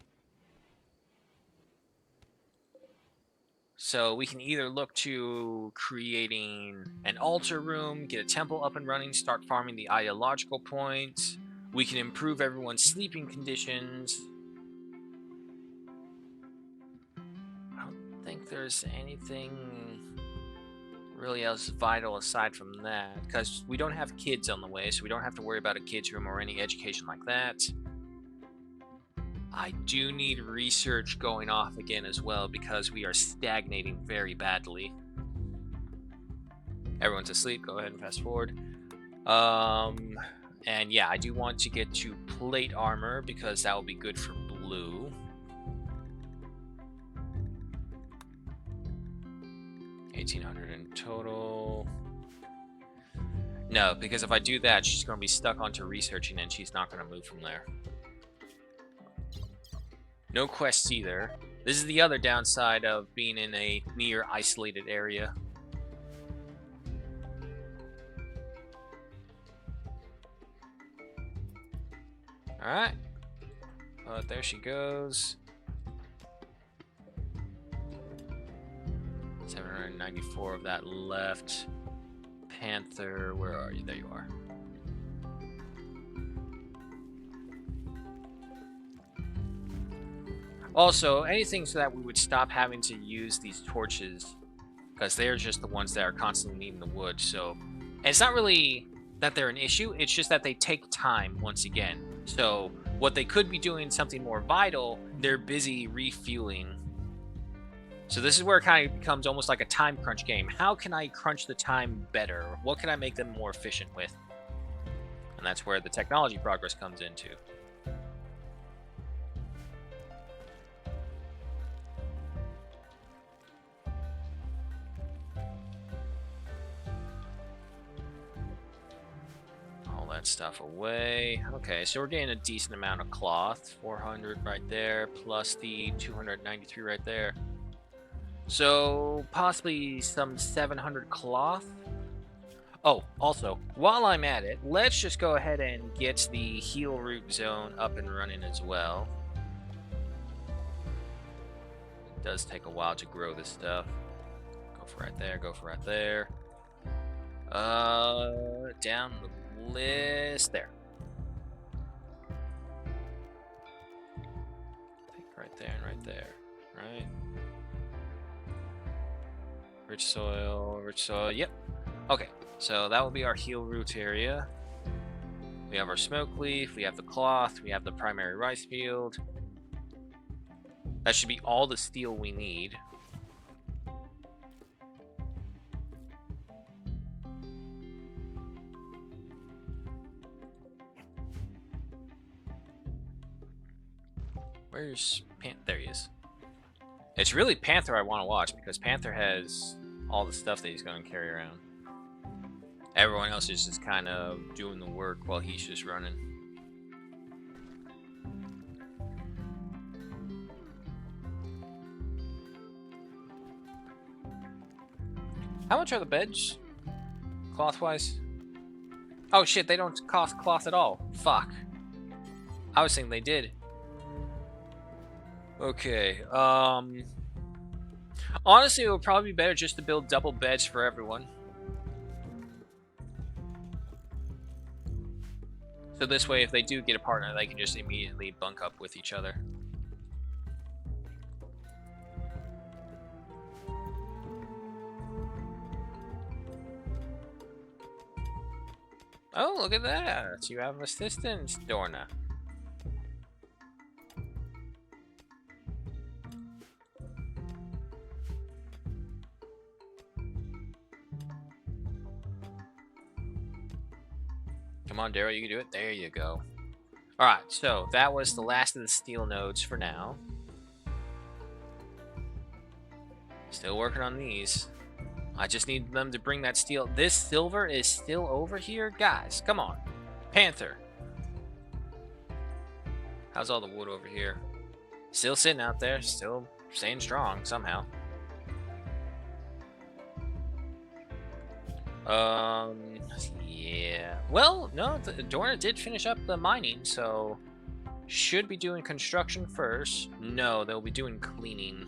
So we can either look to creating an altar room, get a temple up and running, start farming the ideological points. We can improve everyone's sleeping conditions. I don't think there's anything really else vital aside from that, because we don't have kids on the way, so we don't have to worry about a kids room or any education like that. I do need research going off again as well, because we are stagnating very badly. Everyone's asleep. Go ahead and fast forward. And yeah, I do want to get to plate armor because that will be good for Blue. $1,800 in total. No, because if I do that, she's going to be stuck onto researching and she's not going to move from there. No quests either. This is the other downside of being in a near isolated area. Alright. There she goes. 794 of that left. Panther, where are you? There you are. Also, anything so that we would stop having to use these torches, because they're just the ones that are constantly needing the wood. So, and it's not really that they're an issue, it's just that they take time once again. So what they could be doing something more vital, they're busy refueling. So this is where it kind of becomes almost like a time crunch game. How can I crunch the time better? What can I make them more efficient with? And that's where the technology progress comes into. All that stuff away. Okay, so we're getting a decent amount of cloth. 400 right there, plus the 293 right there. So possibly some 700 cloth. Oh, also, while I'm at it, let's just go ahead and get the heal root zone up and running as well. It does take a while to grow this stuff. Go for right there, go for right there. Down the list there. I think right there and right there, right? Rich soil, yep. Okay, so that will be our heal root area. We have our smoke leaf, we have the cloth, we have the primary rice field. That should be all the steel we need. Where's there he is. It's really Panther I want to watch, because Panther has all the stuff that he's going to carry around. Everyone else is just kind of doing the work while he's just running. How much are the beds? Cloth-wise? Oh shit, they don't cost cloth at all. Fuck. I was thinking they did. Okay, honestly, it would probably be better just to build double beds for everyone. So this way, if they do get a partner, they can just immediately bunk up with each other. Oh, look at that. You have assistance, Dorna. Come on, Daryl, you can do it. There you go. Alright, so that was the last of the steel nodes for now. Still working on these. I just need them to bring that steel. This silver is still over here? Guys, come on. Panther. How's all the wood over here? Still sitting out there. Still staying strong somehow. Yeah. Well, no, Dorna did finish up the mining, so should be doing construction first. No, they'll be doing cleaning.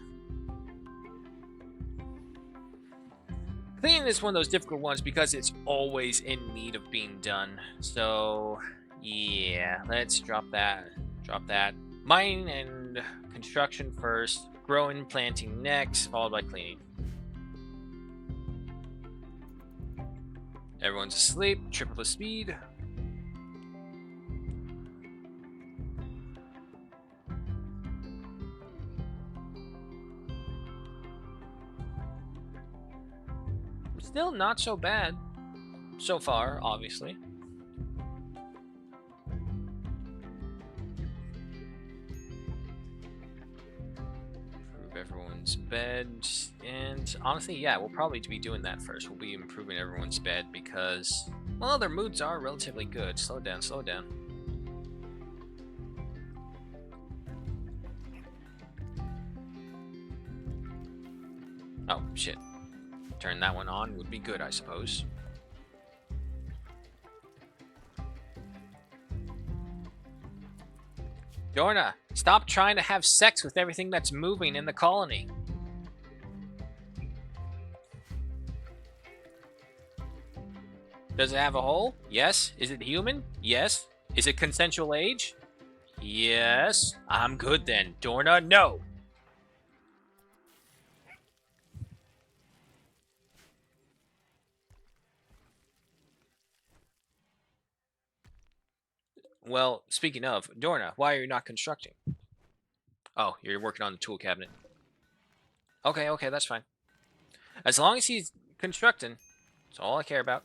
Cleaning is one of those difficult ones because it's always in need of being done. So, yeah, let's drop that. Drop that. Mining and construction first. Growing, planting next, followed by cleaning. Everyone's asleep. Triple the speed. Still not so bad so far, obviously. Improve everyone's bed. And honestly, yeah, we'll probably be doing that first. We'll be improving everyone's bed because, well, their moods are relatively good. Slow down, slow down. Oh, shit. Turn that one on would be good, I suppose. Dorna, stop trying to have sex with everything that's moving in the colony. Does it have a hole? Yes. Is it human? Yes. Is it consensual age? Yes, I'm good then. Dorna, no. Well, speaking of, Dorna, why are you not constructing? Oh, you're working on the tool cabinet. Okay, okay, that's fine. As long as he's constructing, that's all I care about.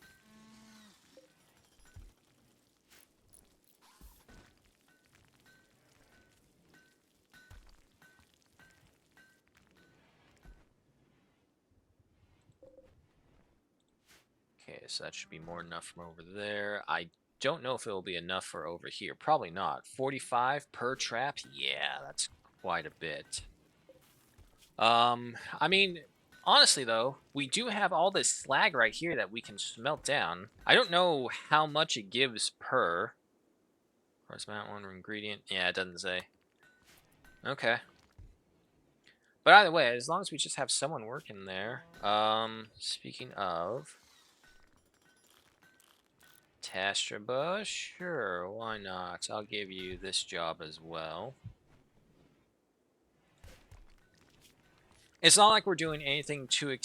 Okay, so that should be more than enough from over there. I don't know if it will be enough for over here. Probably not. 45 per trap? Yeah, that's quite a bit. I mean, honestly though, we do have all this slag right here that we can smelt down. I don't know how much it gives per. Where's that one ingredient? Yeah, it doesn't say. Okay. But either way, as long as we just have someone working there. Speaking of Tastraba, sure, why not? I'll give you this job as well. It's not like we're doing anything too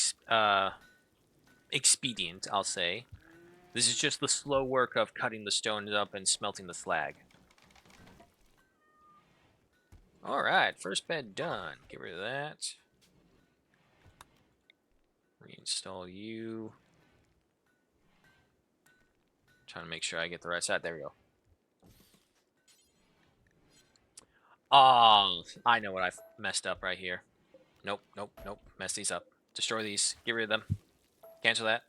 expedient, I'll say. This is just the slow work of cutting the stones up and smelting the slag. Alright, first bed done. Get rid of that. Reinstall you. Trying to make sure I get the right side. There we go. Oh, I know what I've messed up right here. Nope, nope, nope. Mess these up. Destroy these. Get rid of them. Cancel that.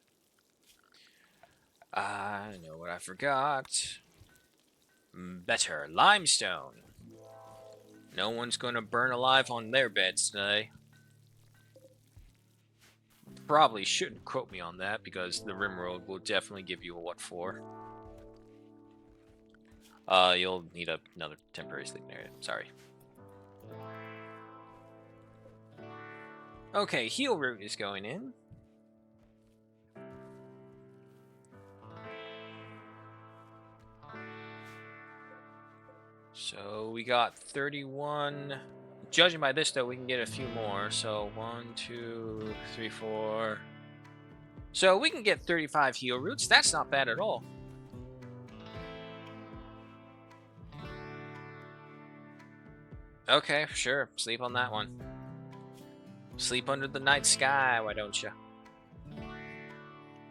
I know what I forgot. Better limestone. No one's gonna burn alive on their beds today. Probably shouldn't quote me on that because the Rimworld will definitely give you a what for. You'll need another temporary sleeping area. Sorry. Okay, heal root is going in. So we got 31. Judging by this, though, we can get a few more. So 1, 2, 3, 4. So we can get 35 heal roots. That's not bad at all. Okay, sure. Sleep on that one. Sleep under the night sky, why don't you?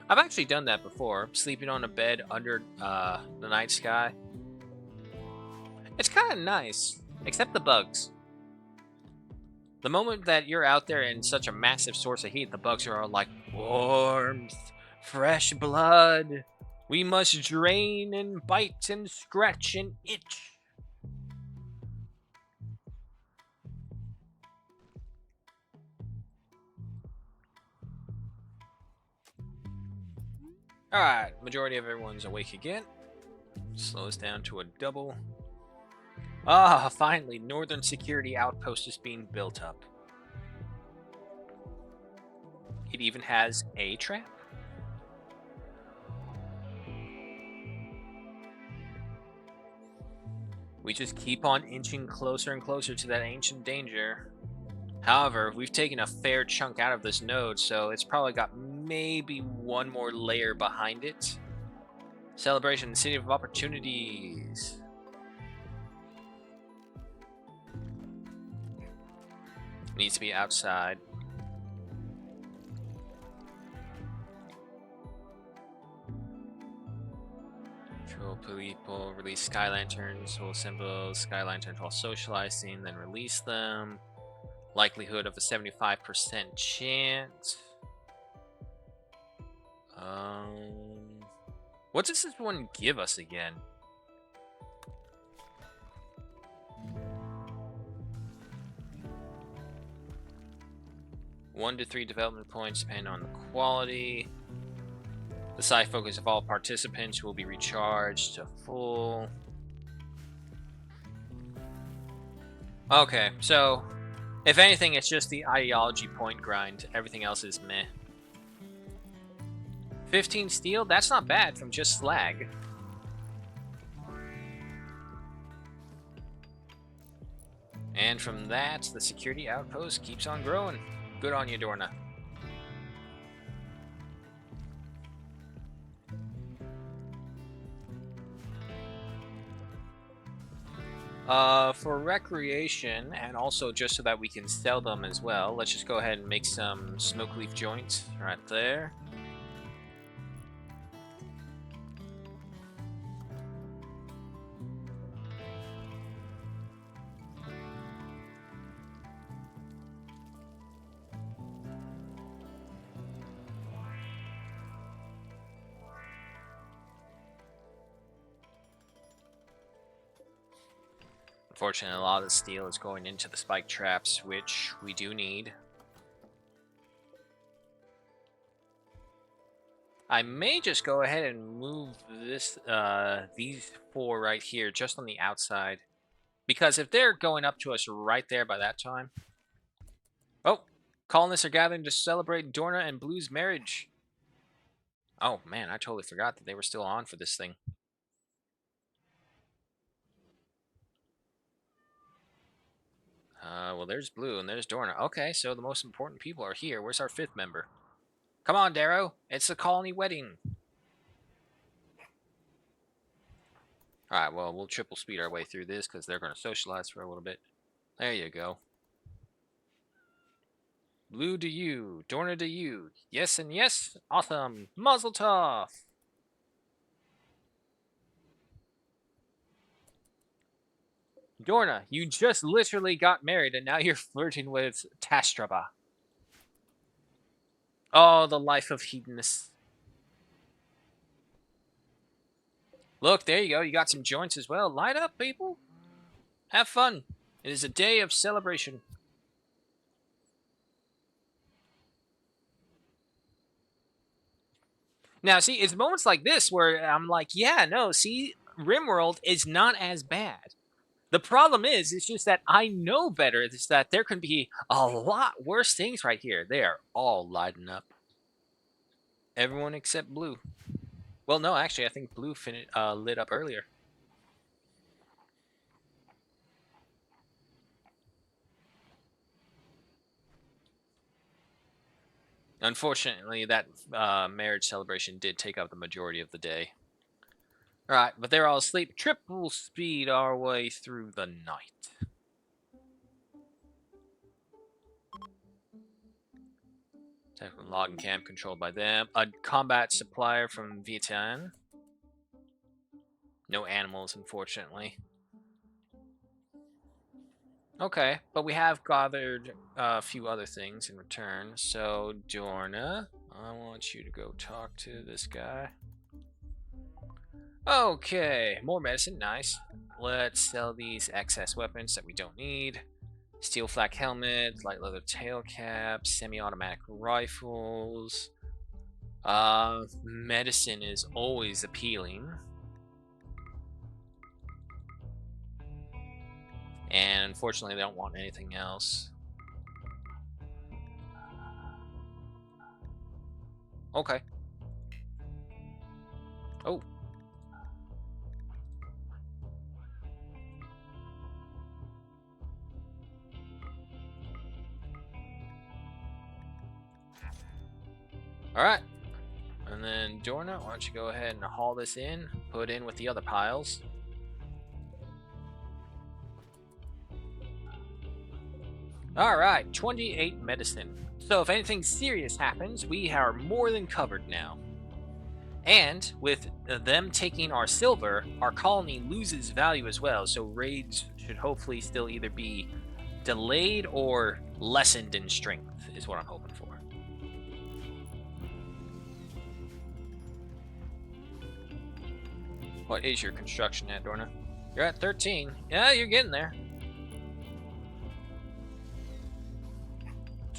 I've actually done that before. Sleeping on a bed under the night sky. It's kind of nice, except the bugs. The moment that you're out there in such a massive source of heat, the bugs are all like, warmth, fresh blood. We must drain and bite and scratch and itch. Alright, majority of everyone's awake again. Slow us down to a double. Ah, finally, Northern Security Outpost is being built up. It even has a trap. We just keep on inching closer and closer to that ancient danger. However, we've taken a fair chunk out of this node, so it's probably got maybe one more layer behind it. Celebration, City of Opportunities. Needs to be outside. Control people, release sky lanterns, hold symbols, sky lanterns while socializing, then release them. Likelihood of a 75% chance. What does this one give us again? One to 3 development points depending on the quality. The psi focus of all participants will be recharged to full. Okay, so if anything, it's just the ideology point grind. Everything else is meh. 15 steel? That's not bad from just slag. And from that, the security outpost keeps on growing. Good on you, Dorna. For recreation, and also just so that we can sell them as well, let's just go ahead and make some smoke leaf joints right there. Unfortunately, a lot of the steel is going into the spike traps, which we do need. I may just go ahead and move these 4 right here, just on the outside. Because if they're going up to us right there by that time... Oh! Colonists are gathering to celebrate Dorna and Blue's marriage. Oh, man, I totally forgot that they were still on for this thing. Well, there's Blue and there's Dorna. Okay, so the most important people are here. Where's our 5th member? Come on, Darrow. It's the colony wedding. Alright, well, we'll triple speed our way through this because they're going to socialize for a little bit. There you go. Blue to you. Dorna to you. Yes and yes. Awesome. Mazel tov. Dorna, you just literally got married and now you're flirting with Tastraba. Oh, the life of hedonists. Look, there you go. You got some joints as well. Light up, people. Have fun. It is a day of celebration. Now, see, it's moments like this where I'm like, yeah, no, see, Rimworld is not as bad. The problem is, it's just that I know better. It's that there can be a lot worse things right here. They are all lighting up. Everyone except Blue. Well, no, actually, I think Blue lit up earlier. Unfortunately, that marriage celebration did take up the majority of the day. Alright, but they're all asleep. Triple speed our way through the night. Technical logging camp controlled by them. A combat supplier from Vietnam. No animals, unfortunately. Okay, but we have gathered a few other things in return. So, Dorna, I want you to go talk to this guy. Okay, more medicine, nice. Let's sell these excess weapons that we don't need. Steel flak helmet, light leather tail cap, semi-automatic rifles. Medicine is always appealing. And unfortunately, they don't want anything else. Okay. Oh. Alright. And then, Dorna, why don't you go ahead and haul this in, put in with the other piles. Alright, 28 medicine. So if anything serious happens, we are more than covered now. And with them taking our silver, our colony loses value as well, so raids should hopefully still either be delayed or lessened in strength, is what I'm hoping for. What is your construction at, Dorna? You're at 13. Yeah, you're getting there.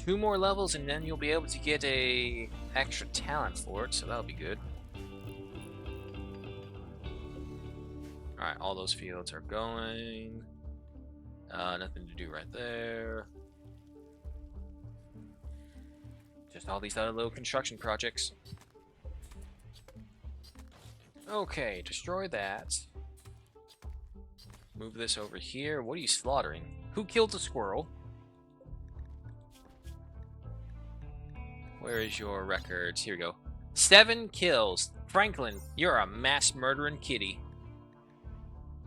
2 more levels and then you'll be able to get a extra talent for it, so that'll be good. Alright, all those fields are going. Nothing to do right there. Just all these other little construction projects. Okay, destroy that. Move this over here. What are you slaughtering? Who killed the squirrel? Where is your records? Here we go. 7 kills. Franklin, you're a mass murdering kitty.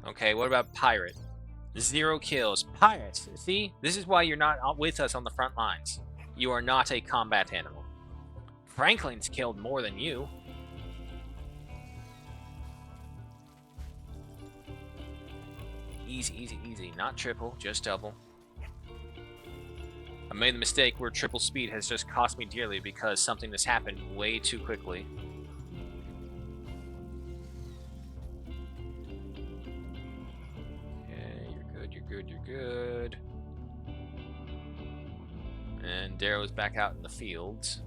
Okay, what about Pirate? 0 kills. Pirates, see? This is why you're not with us on the front lines. You are not a combat animal. Franklin's killed more than you. Easy, easy, easy. Not triple, just double. I made the mistake where triple speed has just cost me dearly because something has happened way too quickly. Okay, you're good, you're good, you're good. And Darrow's back out in the fields.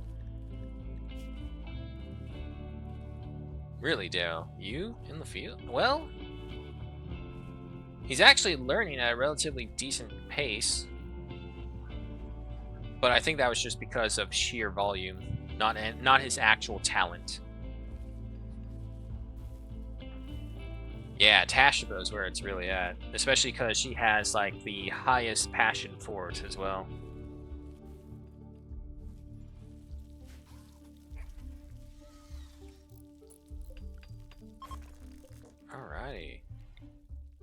Really, Darrow? You in the field? Well, he's actually learning at a relatively decent pace. But I think that was just because of sheer volume, not his actual talent. Yeah, Tashiba is where it's really at. Especially because she has, like, the highest passion for it as well. Alrighty.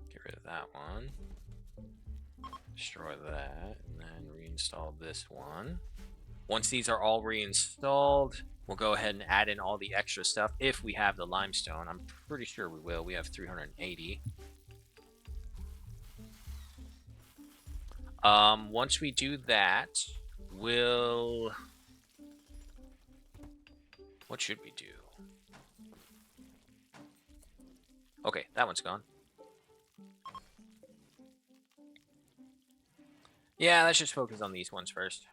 Get rid of that one. Destroy that, and then reinstall this one. Once these are all reinstalled, we'll go ahead and add in all the extra stuff if we have the limestone. I'm pretty sure we will. We have 380. Once we do that, we'll... What should we do? Okay, that one's gone. Yeah, let's just focus on these ones first.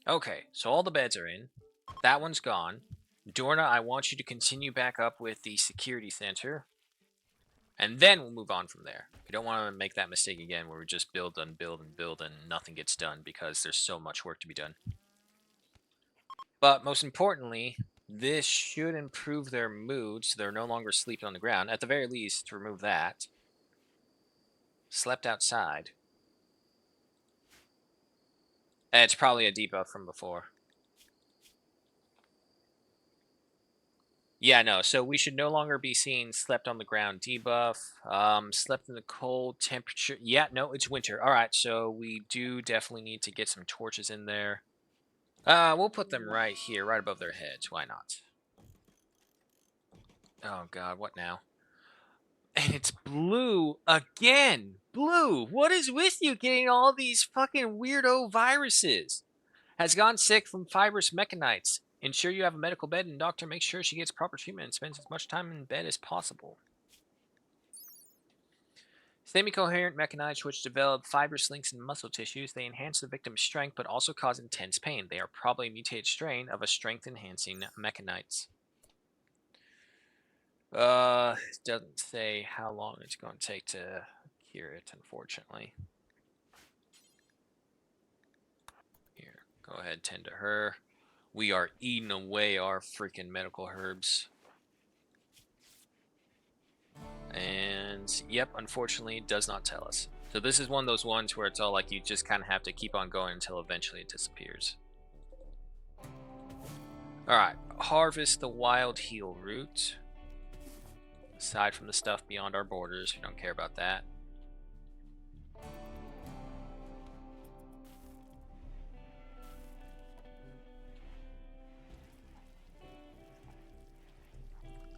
Okay, so all the beds are in. That one's gone. Dorna, I want you to continue back up with the security center. And then we'll move on from there. We don't want to make that mistake again where we just build and build and build and nothing gets done because there's so much work to be done. But most importantly, this should improve their mood so they're no longer sleeping on the ground. At the very least, to remove that. Slept outside. It's probably a debuff from before. Yeah, no, so we should no longer be seeing slept on the ground debuff. Slept in the cold temperature. Yeah, no, it's winter. Alright, so we do definitely need to get some torches in there. We'll put them right here, right above their heads. Why not? Oh god, what now? And it's blue again! Blue! What is with you getting all these fucking weirdo viruses? Has gone sick from fibrous mechanites. Ensure you have a medical bed and doctor makes sure she gets proper treatment and spends as much time in bed as possible. Semi-coherent mechanites which develop fibrous links in muscle tissues. They enhance the victim's strength but also cause intense pain. They are probably a mutated strain of a strength-enhancing mechanites. It doesn't say how long it's going to take to cure it, unfortunately. Here, go ahead, tend to her. We are eating away our freaking medical herbs. And, yep, unfortunately, it does not tell us. So this is one of those ones where it's all like you just kind of have to keep on going until eventually it disappears. Alright, harvest the wild heal root. Aside from the stuff beyond our borders, we don't care about that.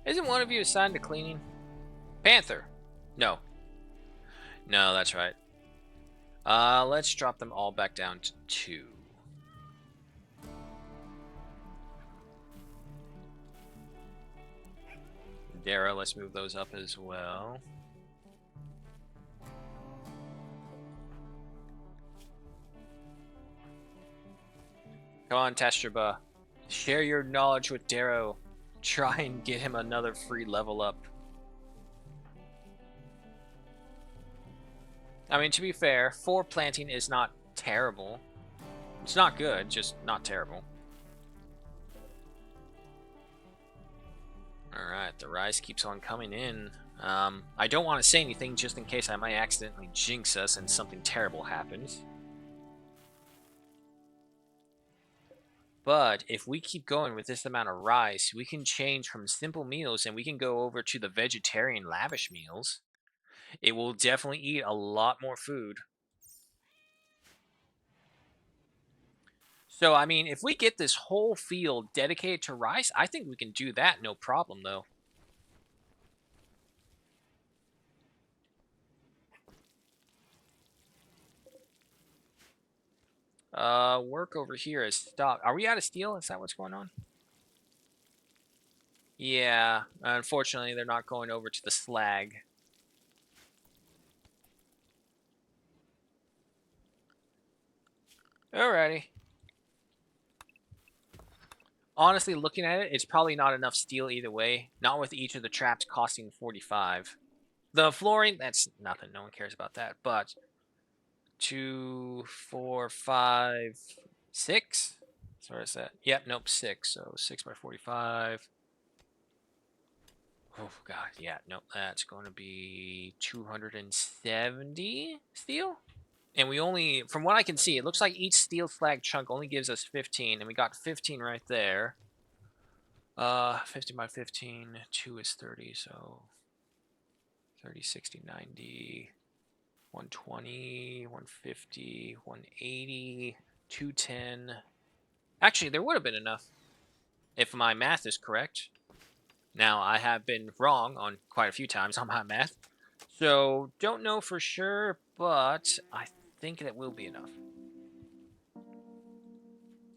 Isn't one of you assigned to cleaning? Panther! No. No, that's right. Let's drop them all back down to 2. Dara, let's move those up as well. Come on, Testraba. Share your knowledge with Darrow. Try and get him another free level up. I mean, to be fair, 4 planting is not terrible. It's not good, just not terrible. Alright, the rice keeps on coming in. I don't want to say anything just in case I might accidentally jinx us and something terrible happens. But if we keep going with this amount of rice, we can change from simple meals and we can go over to the vegetarian lavish meals. It will definitely eat a lot more food. So, I mean, if we get this whole field dedicated to rice, I think we can do that no problem, though. Work over here is stopped. Are we out of steel? Is that what's going on? Yeah, unfortunately, they're not going over to the slag. Alrighty. Honestly, looking at it, it's probably not enough steel either way. Not with each of the traps costing 45. The flooring, that's nothing. No one cares about that. But 2, 4, 5, 6. So where is that? Yep, nope, 6. So 6 by 45. Oh, God, yeah, nope. That's going to be 270 steel? And we only, from what I can see, it looks like each steel slag chunk only gives us 15, and we got 15 right there. 15 by 15, 2 is 30, so 30, 60, 90, 120, 150, 180, 210. Actually, there would have been enough if my math is correct. Now, I have been wrong on quite a few times on my math, so don't know for sure, but I think that will be enough.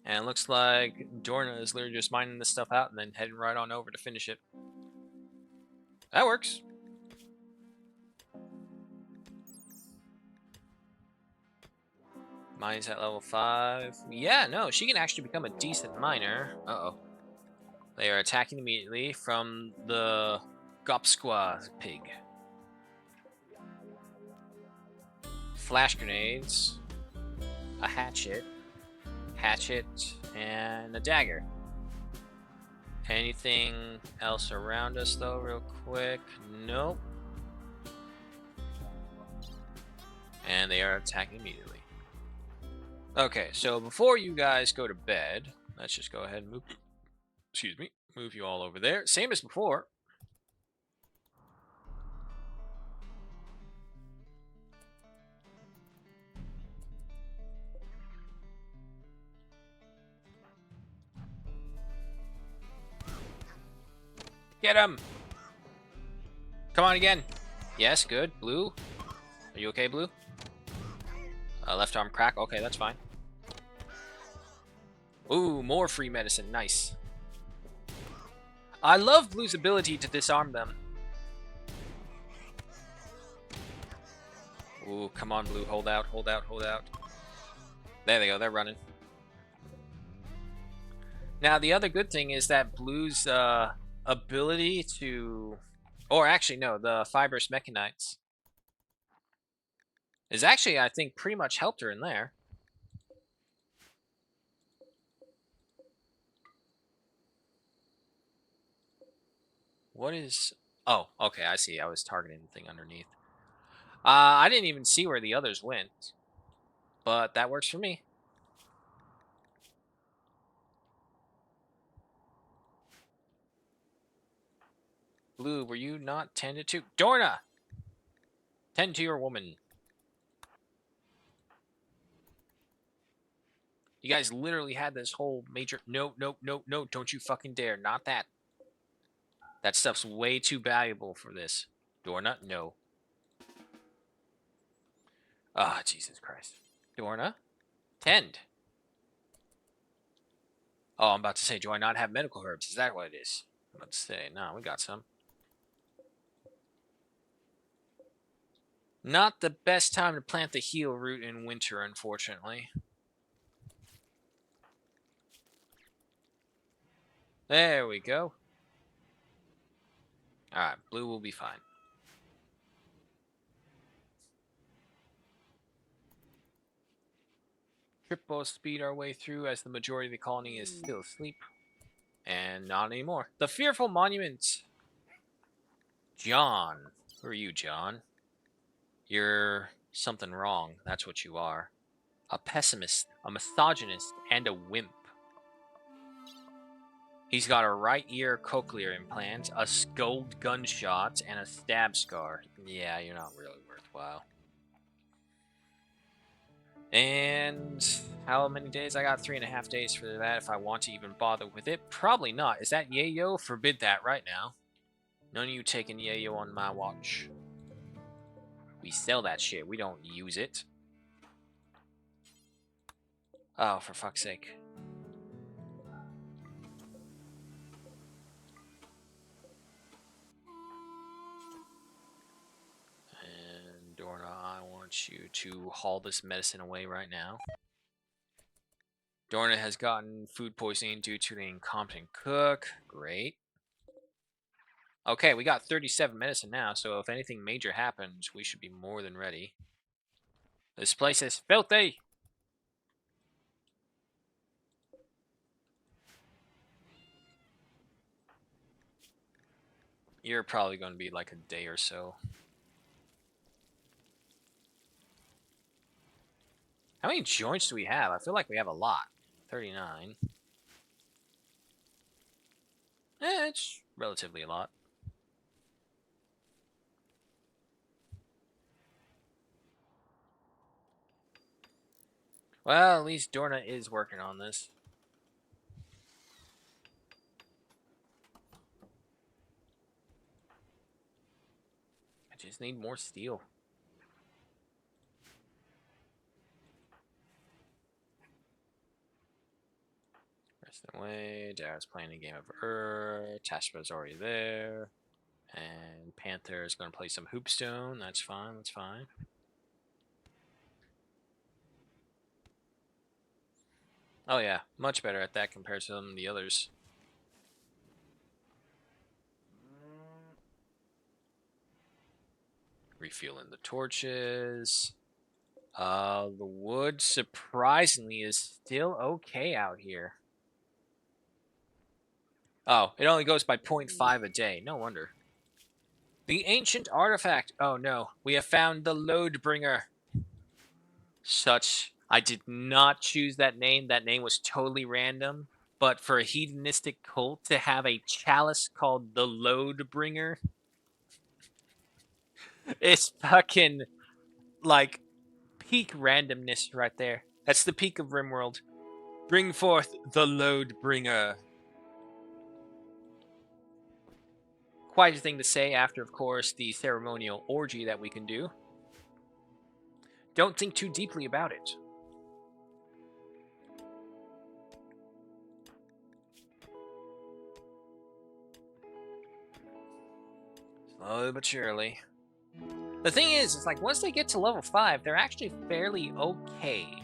And it looks like Dorna is literally just mining this stuff out and then heading right on over to finish it. That works. Mine's at level 5. Yeah, no, she can actually become a decent miner. Uh-oh. They are attacking immediately from the Gopsqua pig. Flash grenades. A hatchet. Hatchet. And a dagger. Anything else around us, though, real quick? Nope. And they are attacking immediately. Okay, so before you guys go to bed, let's just go ahead and move. Excuse me. Move you all over there. Same as before. Get him! Come on again. Yes, good. Blue. Are you okay, Blue? Left arm crack. Okay, that's fine. Ooh, more free medicine. Nice. I love Blue's ability to disarm them. Ooh, come on, Blue. Hold out, hold out, hold out. There they go. They're running. Now, the other good thing is that Blue's ability to... Or actually, no, the fibrous mechanites is actually, I think, pretty much helped her in there. What is... Oh, okay, I see. I was targeting the thing underneath. I didn't even see where the others went, but that works for me. Blue, were you not tended to? Dorna! Tend to your woman. You guys literally had this whole major... No, no, no, no, don't you fucking dare. Not that. That stuff's way too valuable for this. Dorna, no. Ah, Jesus Christ. Dorna, tend. Oh, I'm about to say, do I not have medical herbs? Is that what it is? I'm about to say, no, we got some. Not the best time to plant the heal root in winter, unfortunately. There we go. Alright, Blue will be fine. Triple speed our way through as the majority of the colony is still asleep. And not anymore. The Fearful Monument. John. Who are you, John? You're something wrong. That's what you are. A pessimist, a misogynist, and a wimp. He's got a right ear cochlear implant, a skulled gunshot, and a stab scar. Yeah, you're not really worthwhile. And how many days? I got 3.5 days for that if I want to even bother with it. Probably not. Is that yayo? Forbid that right now. None of you taking yayo on my watch. We sell that shit. We don't use it. Oh, for fuck's sake. And Dorna, I want you to haul this medicine away right now. Dorna has gotten food poisoning due to an incompetent cook. Great. Okay, we got 37 medicine now, so if anything major happens, we should be more than ready. This place is filthy! You're probably going to be like a day or so. How many joints do we have? I feel like we have a lot. 39. It's relatively a lot. Well, at least Dorna is working on this. I just need more steel. Resting away. Dara's playing a game of Tashba's already there. And Panther is going to play some Hoopstone. That's fine. That's fine. Oh yeah, much better at that compared to some of the others. Refueling the torches. The wood, surprisingly, is still okay out here. Oh, it only goes by 0.5 a day. No wonder. The ancient artifact. Oh no, we have found the load bringer. I did not choose that name. That name was totally random. But for a hedonistic cult to have a chalice called the load bringer, it's fucking like peak randomness right there. That's the peak of Rimworld. Bring forth the load bringer. Quite a thing to say after, of course, the ceremonial orgy that we can do. Don't think too deeply about it. Slowly but surely. The thing is, it's like once they get to level 5, they're actually fairly okay.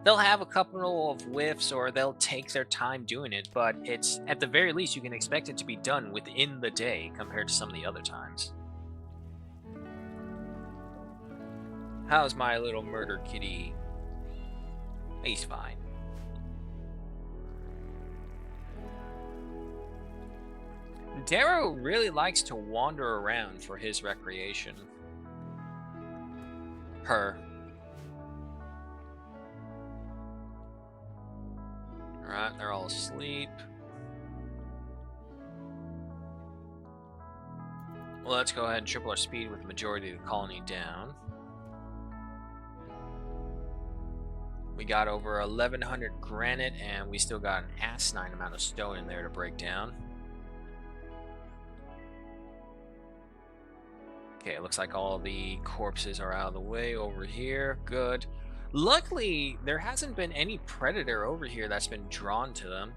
They'll have a couple of whiffs or they'll take their time doing it, but it's at the very least you can expect it to be done within the day compared to some of the other times. How's my little murder kitty? He's fine. Darrow really likes to wander around for his recreation. Her. Alright, they're all asleep. Well, let's go ahead and triple our speed with the majority of the colony down. We got over 1,100 granite, and we still got an asinine amount of stone in there to break down. Okay, it looks like all the corpses are out of the way over here. Good. Luckily, there hasn't been any predator over here that's been drawn to them.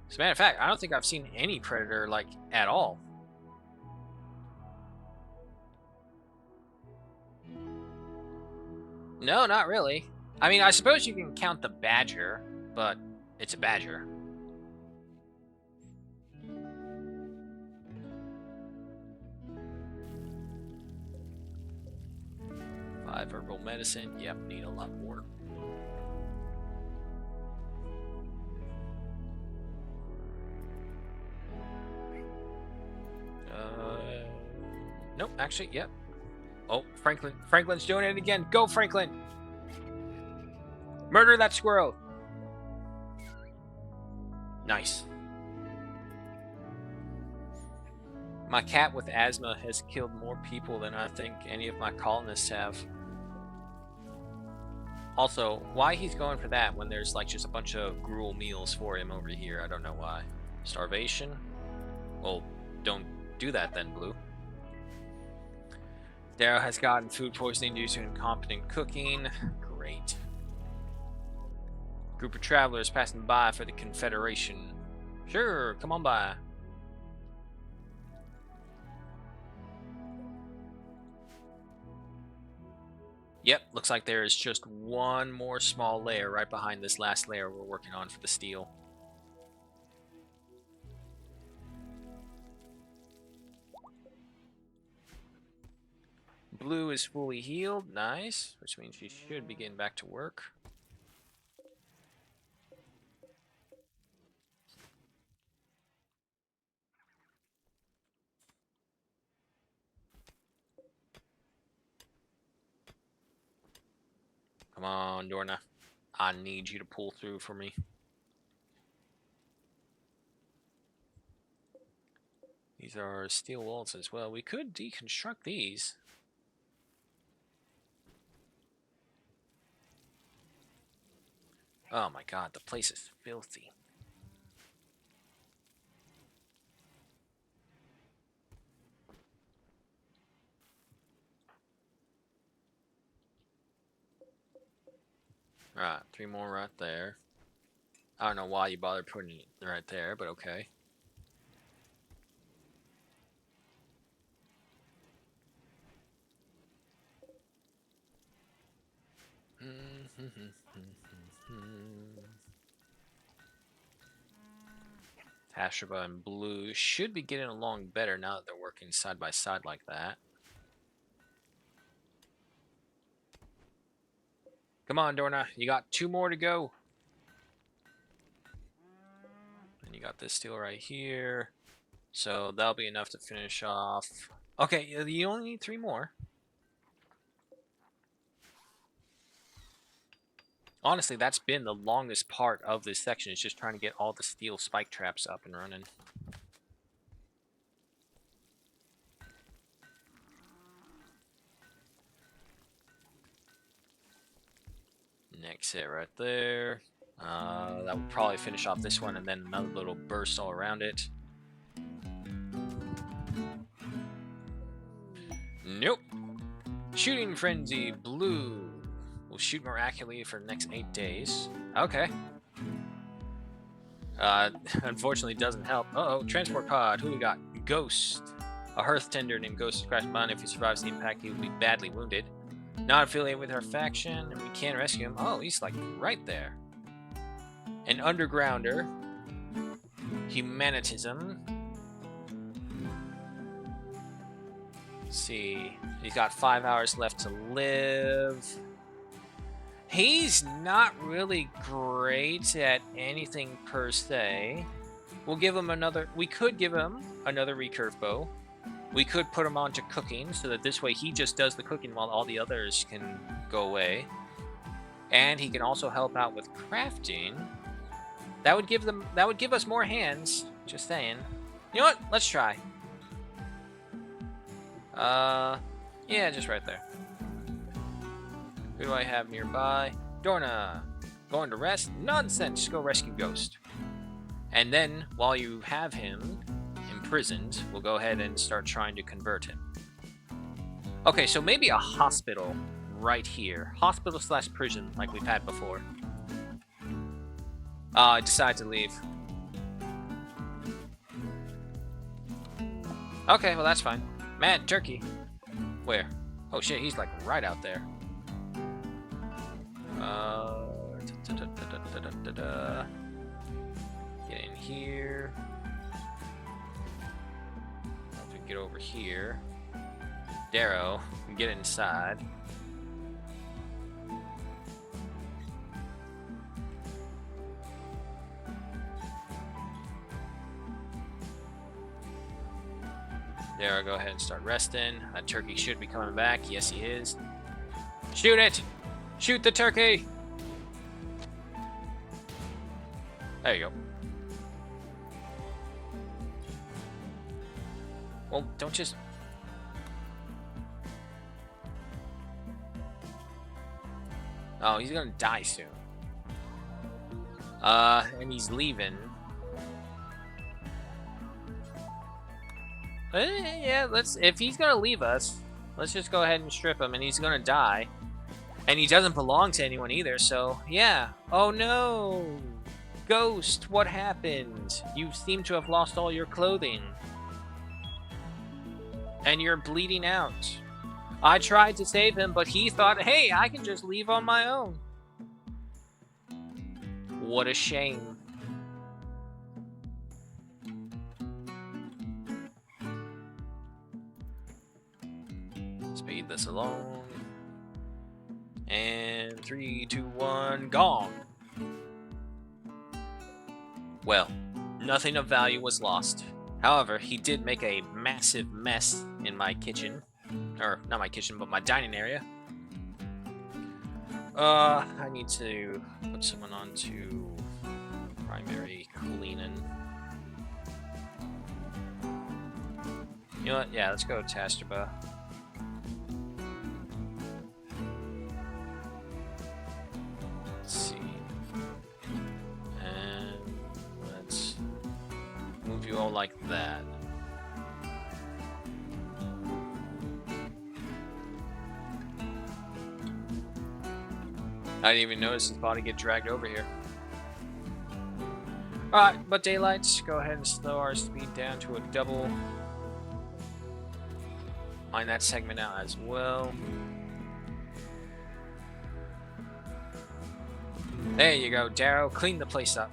As a matter of fact, I don't think I've seen any predator, like, at all. No, not really. I mean, I suppose you can count the badger, but it's a badger. 5 herbal medicine. Yep, need a lot more. actually, yep. Oh, Franklin's doing it again. Go, Franklin! Murder that squirrel! Nice. My cat with asthma has killed more people than I think any of my colonists have. Also, why he's going for that when there's like just a bunch of gruel meals for him over here? I don't know why. Starvation? Well, don't do that then, Blue. Darrow has gotten food poisoning due to incompetent cooking. Great. Group of travelers passing by for the Confederation. Sure, come on by. Yep, looks like there is just one more small layer right behind this last layer we're working on for the steel. Blue is fully healed, nice, which means she should be getting back to work. Come on, Dorna. I need you to pull through for me. These are steel walls as well. We could deconstruct these. Oh my god, the place is filthy. Alright, 3 more right there. I don't know why you bothered putting it right there, but okay. Tashraba and Blue should be getting along better now that they're working side by side like that. Come on, Dorna. You got 2 more to go. And you got this steel right here. So that'll be enough to finish off. Okay, you only need 3 more. Honestly, that's been the longest part of this section, is just trying to get all the steel spike traps up and running. Next hit right there. That would probably finish off this one, and then another little burst all around it. Nope. Shooting Frenzy, Blue. Will shoot more accurately for the next 8 days. Okay. Unfortunately, doesn't help. Uh-oh, transport pod. Who we got? Ghost. A hearth tender named Ghost crashed mine. If he survives the impact, he will be badly wounded. Not affiliated with our faction, and we can't rescue him. Oh, he's like right there. An undergrounder. Humanitism. Let's see. He's got 5 hours left to live. He's not really great at anything per se. We'll give him another. We could give him another recurve bow. We could put him onto cooking so that this way he just does the cooking while all the others can go away. And he can also help out with crafting. That would give us more hands. Just saying. You know what? Let's try. Yeah, just right there. Who do I have nearby? Dorna. Going to rest? Nonsense. Just go rescue Ghost. And then, while you have him imprisoned, we'll go ahead and start trying to convert him. Okay, so maybe a hospital right here. Hospital / prison, like we've had before. I decided to leave. Okay, well that's fine. Mad Turkey. Where? Oh shit, he's like right out there. Get in here. Once we get over here, Darrow can get inside. There, go ahead and start resting. That turkey should be coming back. Yes, he is. Shoot it! Shoot the turkey! There you go. Well, don't just... Oh, he's gonna die soon. And he's leaving. Yeah, if he's gonna leave us, let's just go ahead and strip him, and he's gonna die. And he doesn't belong to anyone either, so yeah. Oh no! Ghost, what happened? You seem to have lost all your clothing. And you're bleeding out. I tried to save him, but he thought, hey, I can just leave on my own. What a shame. Speed this along. And 3, 2, 1, gone. Well, nothing of value was lost. However, he did make a massive mess in my kitchen. Or, not my kitchen, but my dining area. I need to put someone on to primary cleaning. You know what? Yeah, let's go Tastraba. Let's see. And let's move you all like that. I didn't even notice his body get dragged over here. Alright, but daylight, go ahead and slow our speed down to a double. Mine that segment out as well. There you go, Darrow. Clean the place up.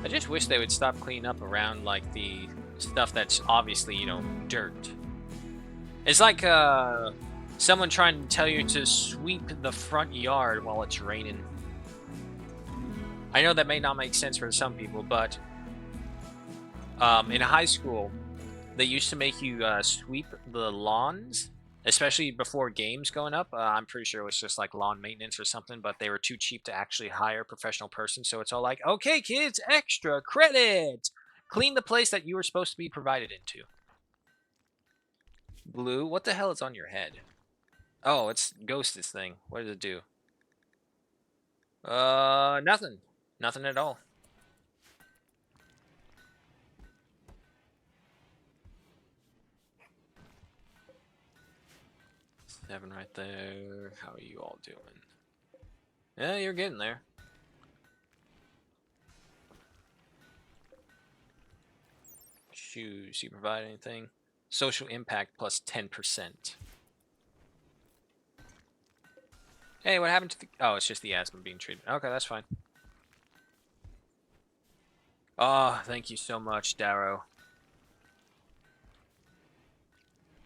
I just wish they would stop cleaning up around, like, the stuff that's obviously, you know, dirt. It's like someone trying to tell you to sweep the front yard while it's raining. I know that may not make sense for some people, but in high school, they used to make you sweep the lawns, especially before games going up. I'm pretty sure it was just like lawn maintenance or something, but they were too cheap to actually hire a professional person. So it's all like, okay, kids, extra credit. Clean the place that you were supposed to be provided into. Blue, what the hell is on your head? Oh, it's Ghost's thing. What does it do? Nothing. Nothing at all. Seven right there. How are you all doing? Yeah, you're getting there. Shoes, you provide anything? Social impact plus 10%. Hey, what happened to the... Oh, it's just the asthma being treated. Okay, that's fine. Oh, thank you so much, Darrow.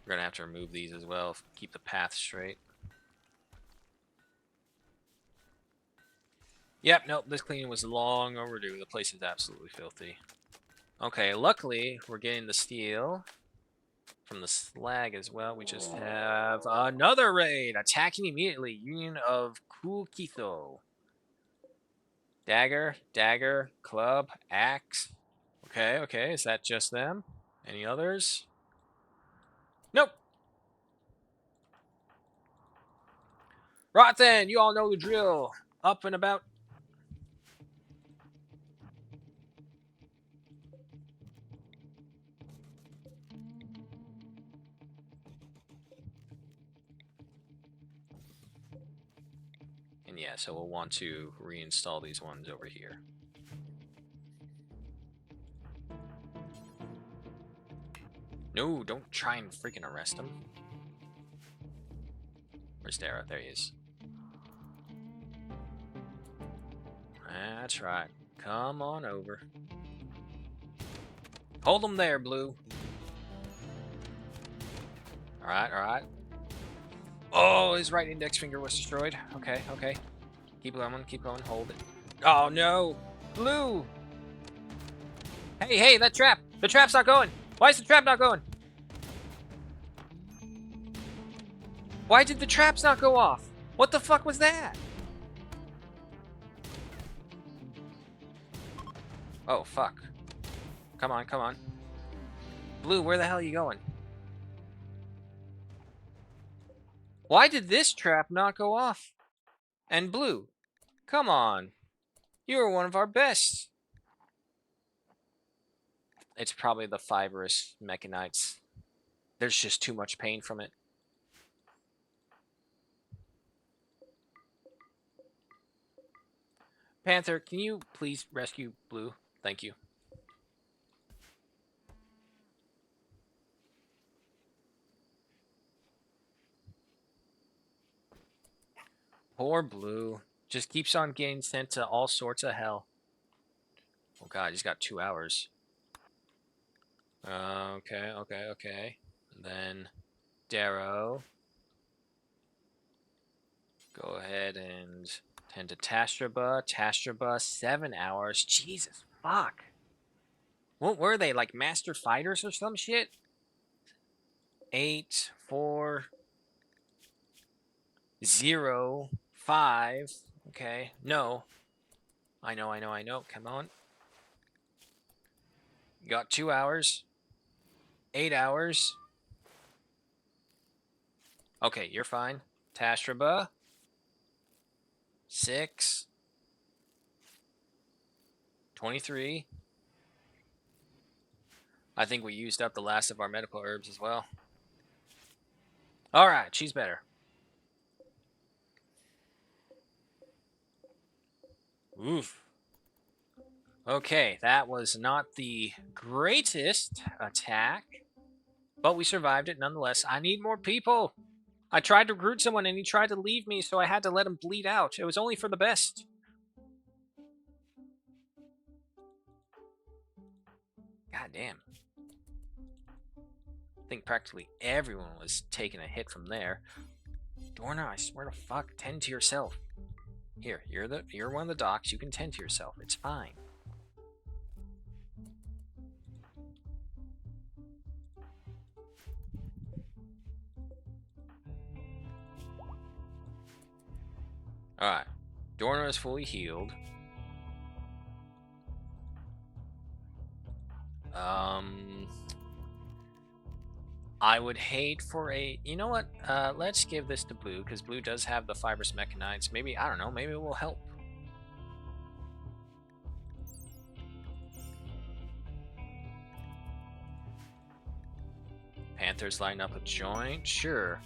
We're gonna have to remove these as well. Keep the path straight. Yep, nope, this cleaning was long overdue. The place is absolutely filthy. Okay, luckily, we're getting the steel from the slag as well. We just have another raid. Attacking immediately. Union of Kulkitho. Dagger, dagger, club, axe. Okay, okay. Is that just them? Any others? Nope. Right then, you all know the drill. Up and about. And yeah, so we'll want to reinstall these ones over here. No, don't try and freaking arrest him. Where's Dara? There he is. That's right. Come on over. Hold him there, Blue. Alright, alright. Oh, his right index finger was destroyed. Okay, okay. Keep going, hold it. Oh, no! Blue! Hey, hey, that trap! The trap's not going! Why is the trap not going? Why did the traps not go off? What the fuck was that? Oh, fuck. Come on, come on. Blue, where the hell are you going? Why did this trap not go off? And Blue, come on. You are one of our best. It's probably the fibrous mechanites. There's just too much pain from it. Panther, can you please rescue Blue? Thank you. Poor Blue. Just keeps on getting sent to all sorts of hell. Oh god, he's got 2 hours. Okay. And then Darrow. Go ahead and tend to Tastraba. Tastraba, 7 hours. Jesus, fuck. What were they, like master fighters or some shit? 8, 4, 0, 5. Okay, no. I know. Come on. You got 2 hours. 8 hours. Okay, you're fine. Tastraba. 6. 23. I think we used up the last of our medical herbs as well. Alright, she's better. Oof. Okay, that was not the greatest attack, but we survived it nonetheless. I need more people. I tried to recruit someone and he tried to leave me, so I had to let him bleed out. It was only for the best. God damn. I think practically everyone was taking a hit from there. Dorna, I swear to fuck, tend to yourself. Here, you're one of the docs. You can tend to yourself. It's fine. Alright. Dorna is fully healed. I would hate for a... You know what? Let's give this to Blue, because Blue does have the fibrous mechanites. Maybe, I don't know, maybe it will help. Panthers line up a joint? Sure.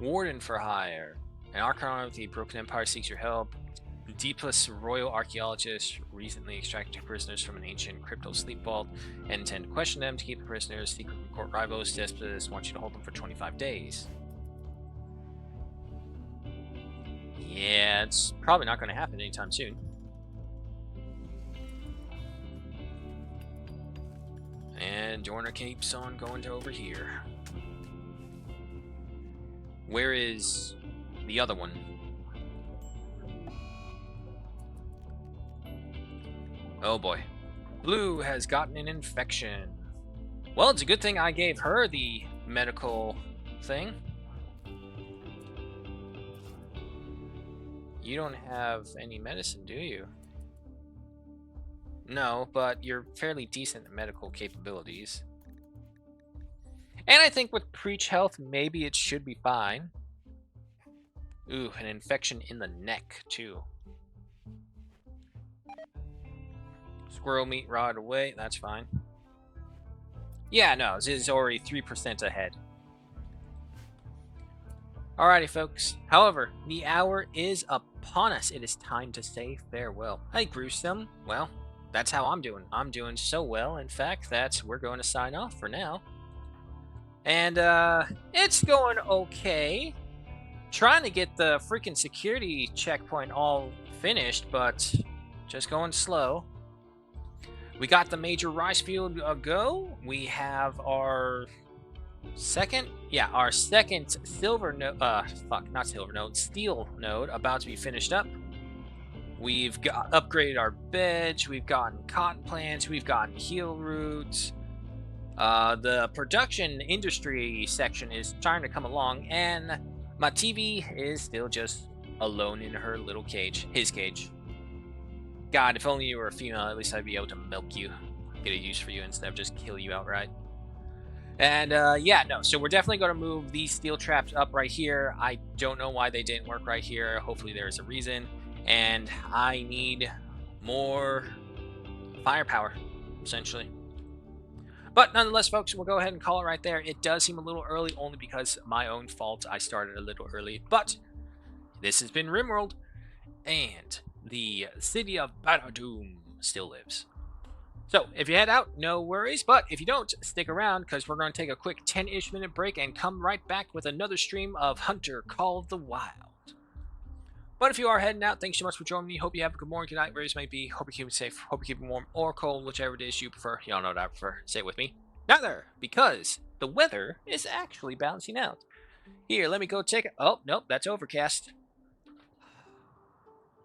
Warden for hire. An Archon of the Broken Empire seeks your help. Deepest royal archaeologist recently extracted 2 prisoners from an ancient crypto sleep vault and intend to question them to keep the prisoners. Secret court rivals Despotus wants you to hold them for 25 days. Yeah, it's probably not going to happen anytime soon. And Dorna keeps on going to over here. Where is the other one? Oh boy. Blue has gotten an infection. Well, it's a good thing I gave her the medical thing. You don't have any medicine, do you? No, but you're fairly decent at medical capabilities. And I think with Preach Health, maybe it should be fine. Ooh, an infection in the neck, too. Squirrel meat rotted away, that's fine. Yeah, no, this is already 3% ahead. Alrighty, folks. However, the hour is upon us. It is time to say farewell. Hi, Gruesome. Well, that's how I'm doing. I'm doing so well, in fact, that we're going to sign off for now. And, it's going okay. Trying to get the freaking security checkpoint all finished, but just going slow. We got the major rice field go. We have our second silver node, steel node about to be finished up. We've got upgraded our beds. We've gotten cotton plants. We've gotten heel roots. The production industry section is trying to come along, and my TV is still just alone in her little cage, his cage. God, if only you were a female, at least I'd be able to milk you, get a use for you instead of just kill you outright. And yeah, no, so we're definitely going to move these steel traps up right here. I don't know why they didn't work right here. Hopefully, there's a reason. And I need more firepower, essentially. But nonetheless, folks, we'll go ahead and call it right there. It does seem a little early, only because my own fault. I started a little early. But this has been Rimworld, and the city of Badadoom still lives. So if you head out, no worries. But if you don't, stick around, because we're going to take a quick 10-ish minute break and come right back with another stream of Hunter Call of the Wild. But if you are heading out, thanks so much for joining me. Hope you have a good morning, good night, wherever you might be. Hope you're keeping safe. Hope you're keeping warm or cold, whichever it is you prefer. Y'all know what I prefer. Say it with me. Neither, because the weather is actually balancing out. Here, let me go check it. Oh, nope, that's overcast.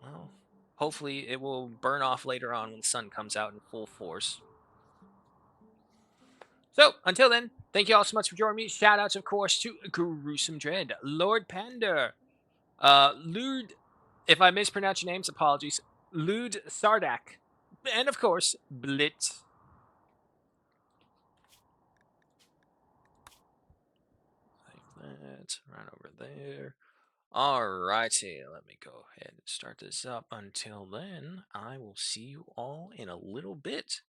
Well, hopefully it will burn off later on when the sun comes out in full force. So, until then, thank you all so much for joining me. Shout outs, of course, to Gruesome Dread, Lord Panda, Lud, if I mispronounce your names, apologies, Lud Sardak, and of course, Blitz. Like that, right over there. Alrighty, let me go ahead and start this up. Until then, I will see you all in a little bit.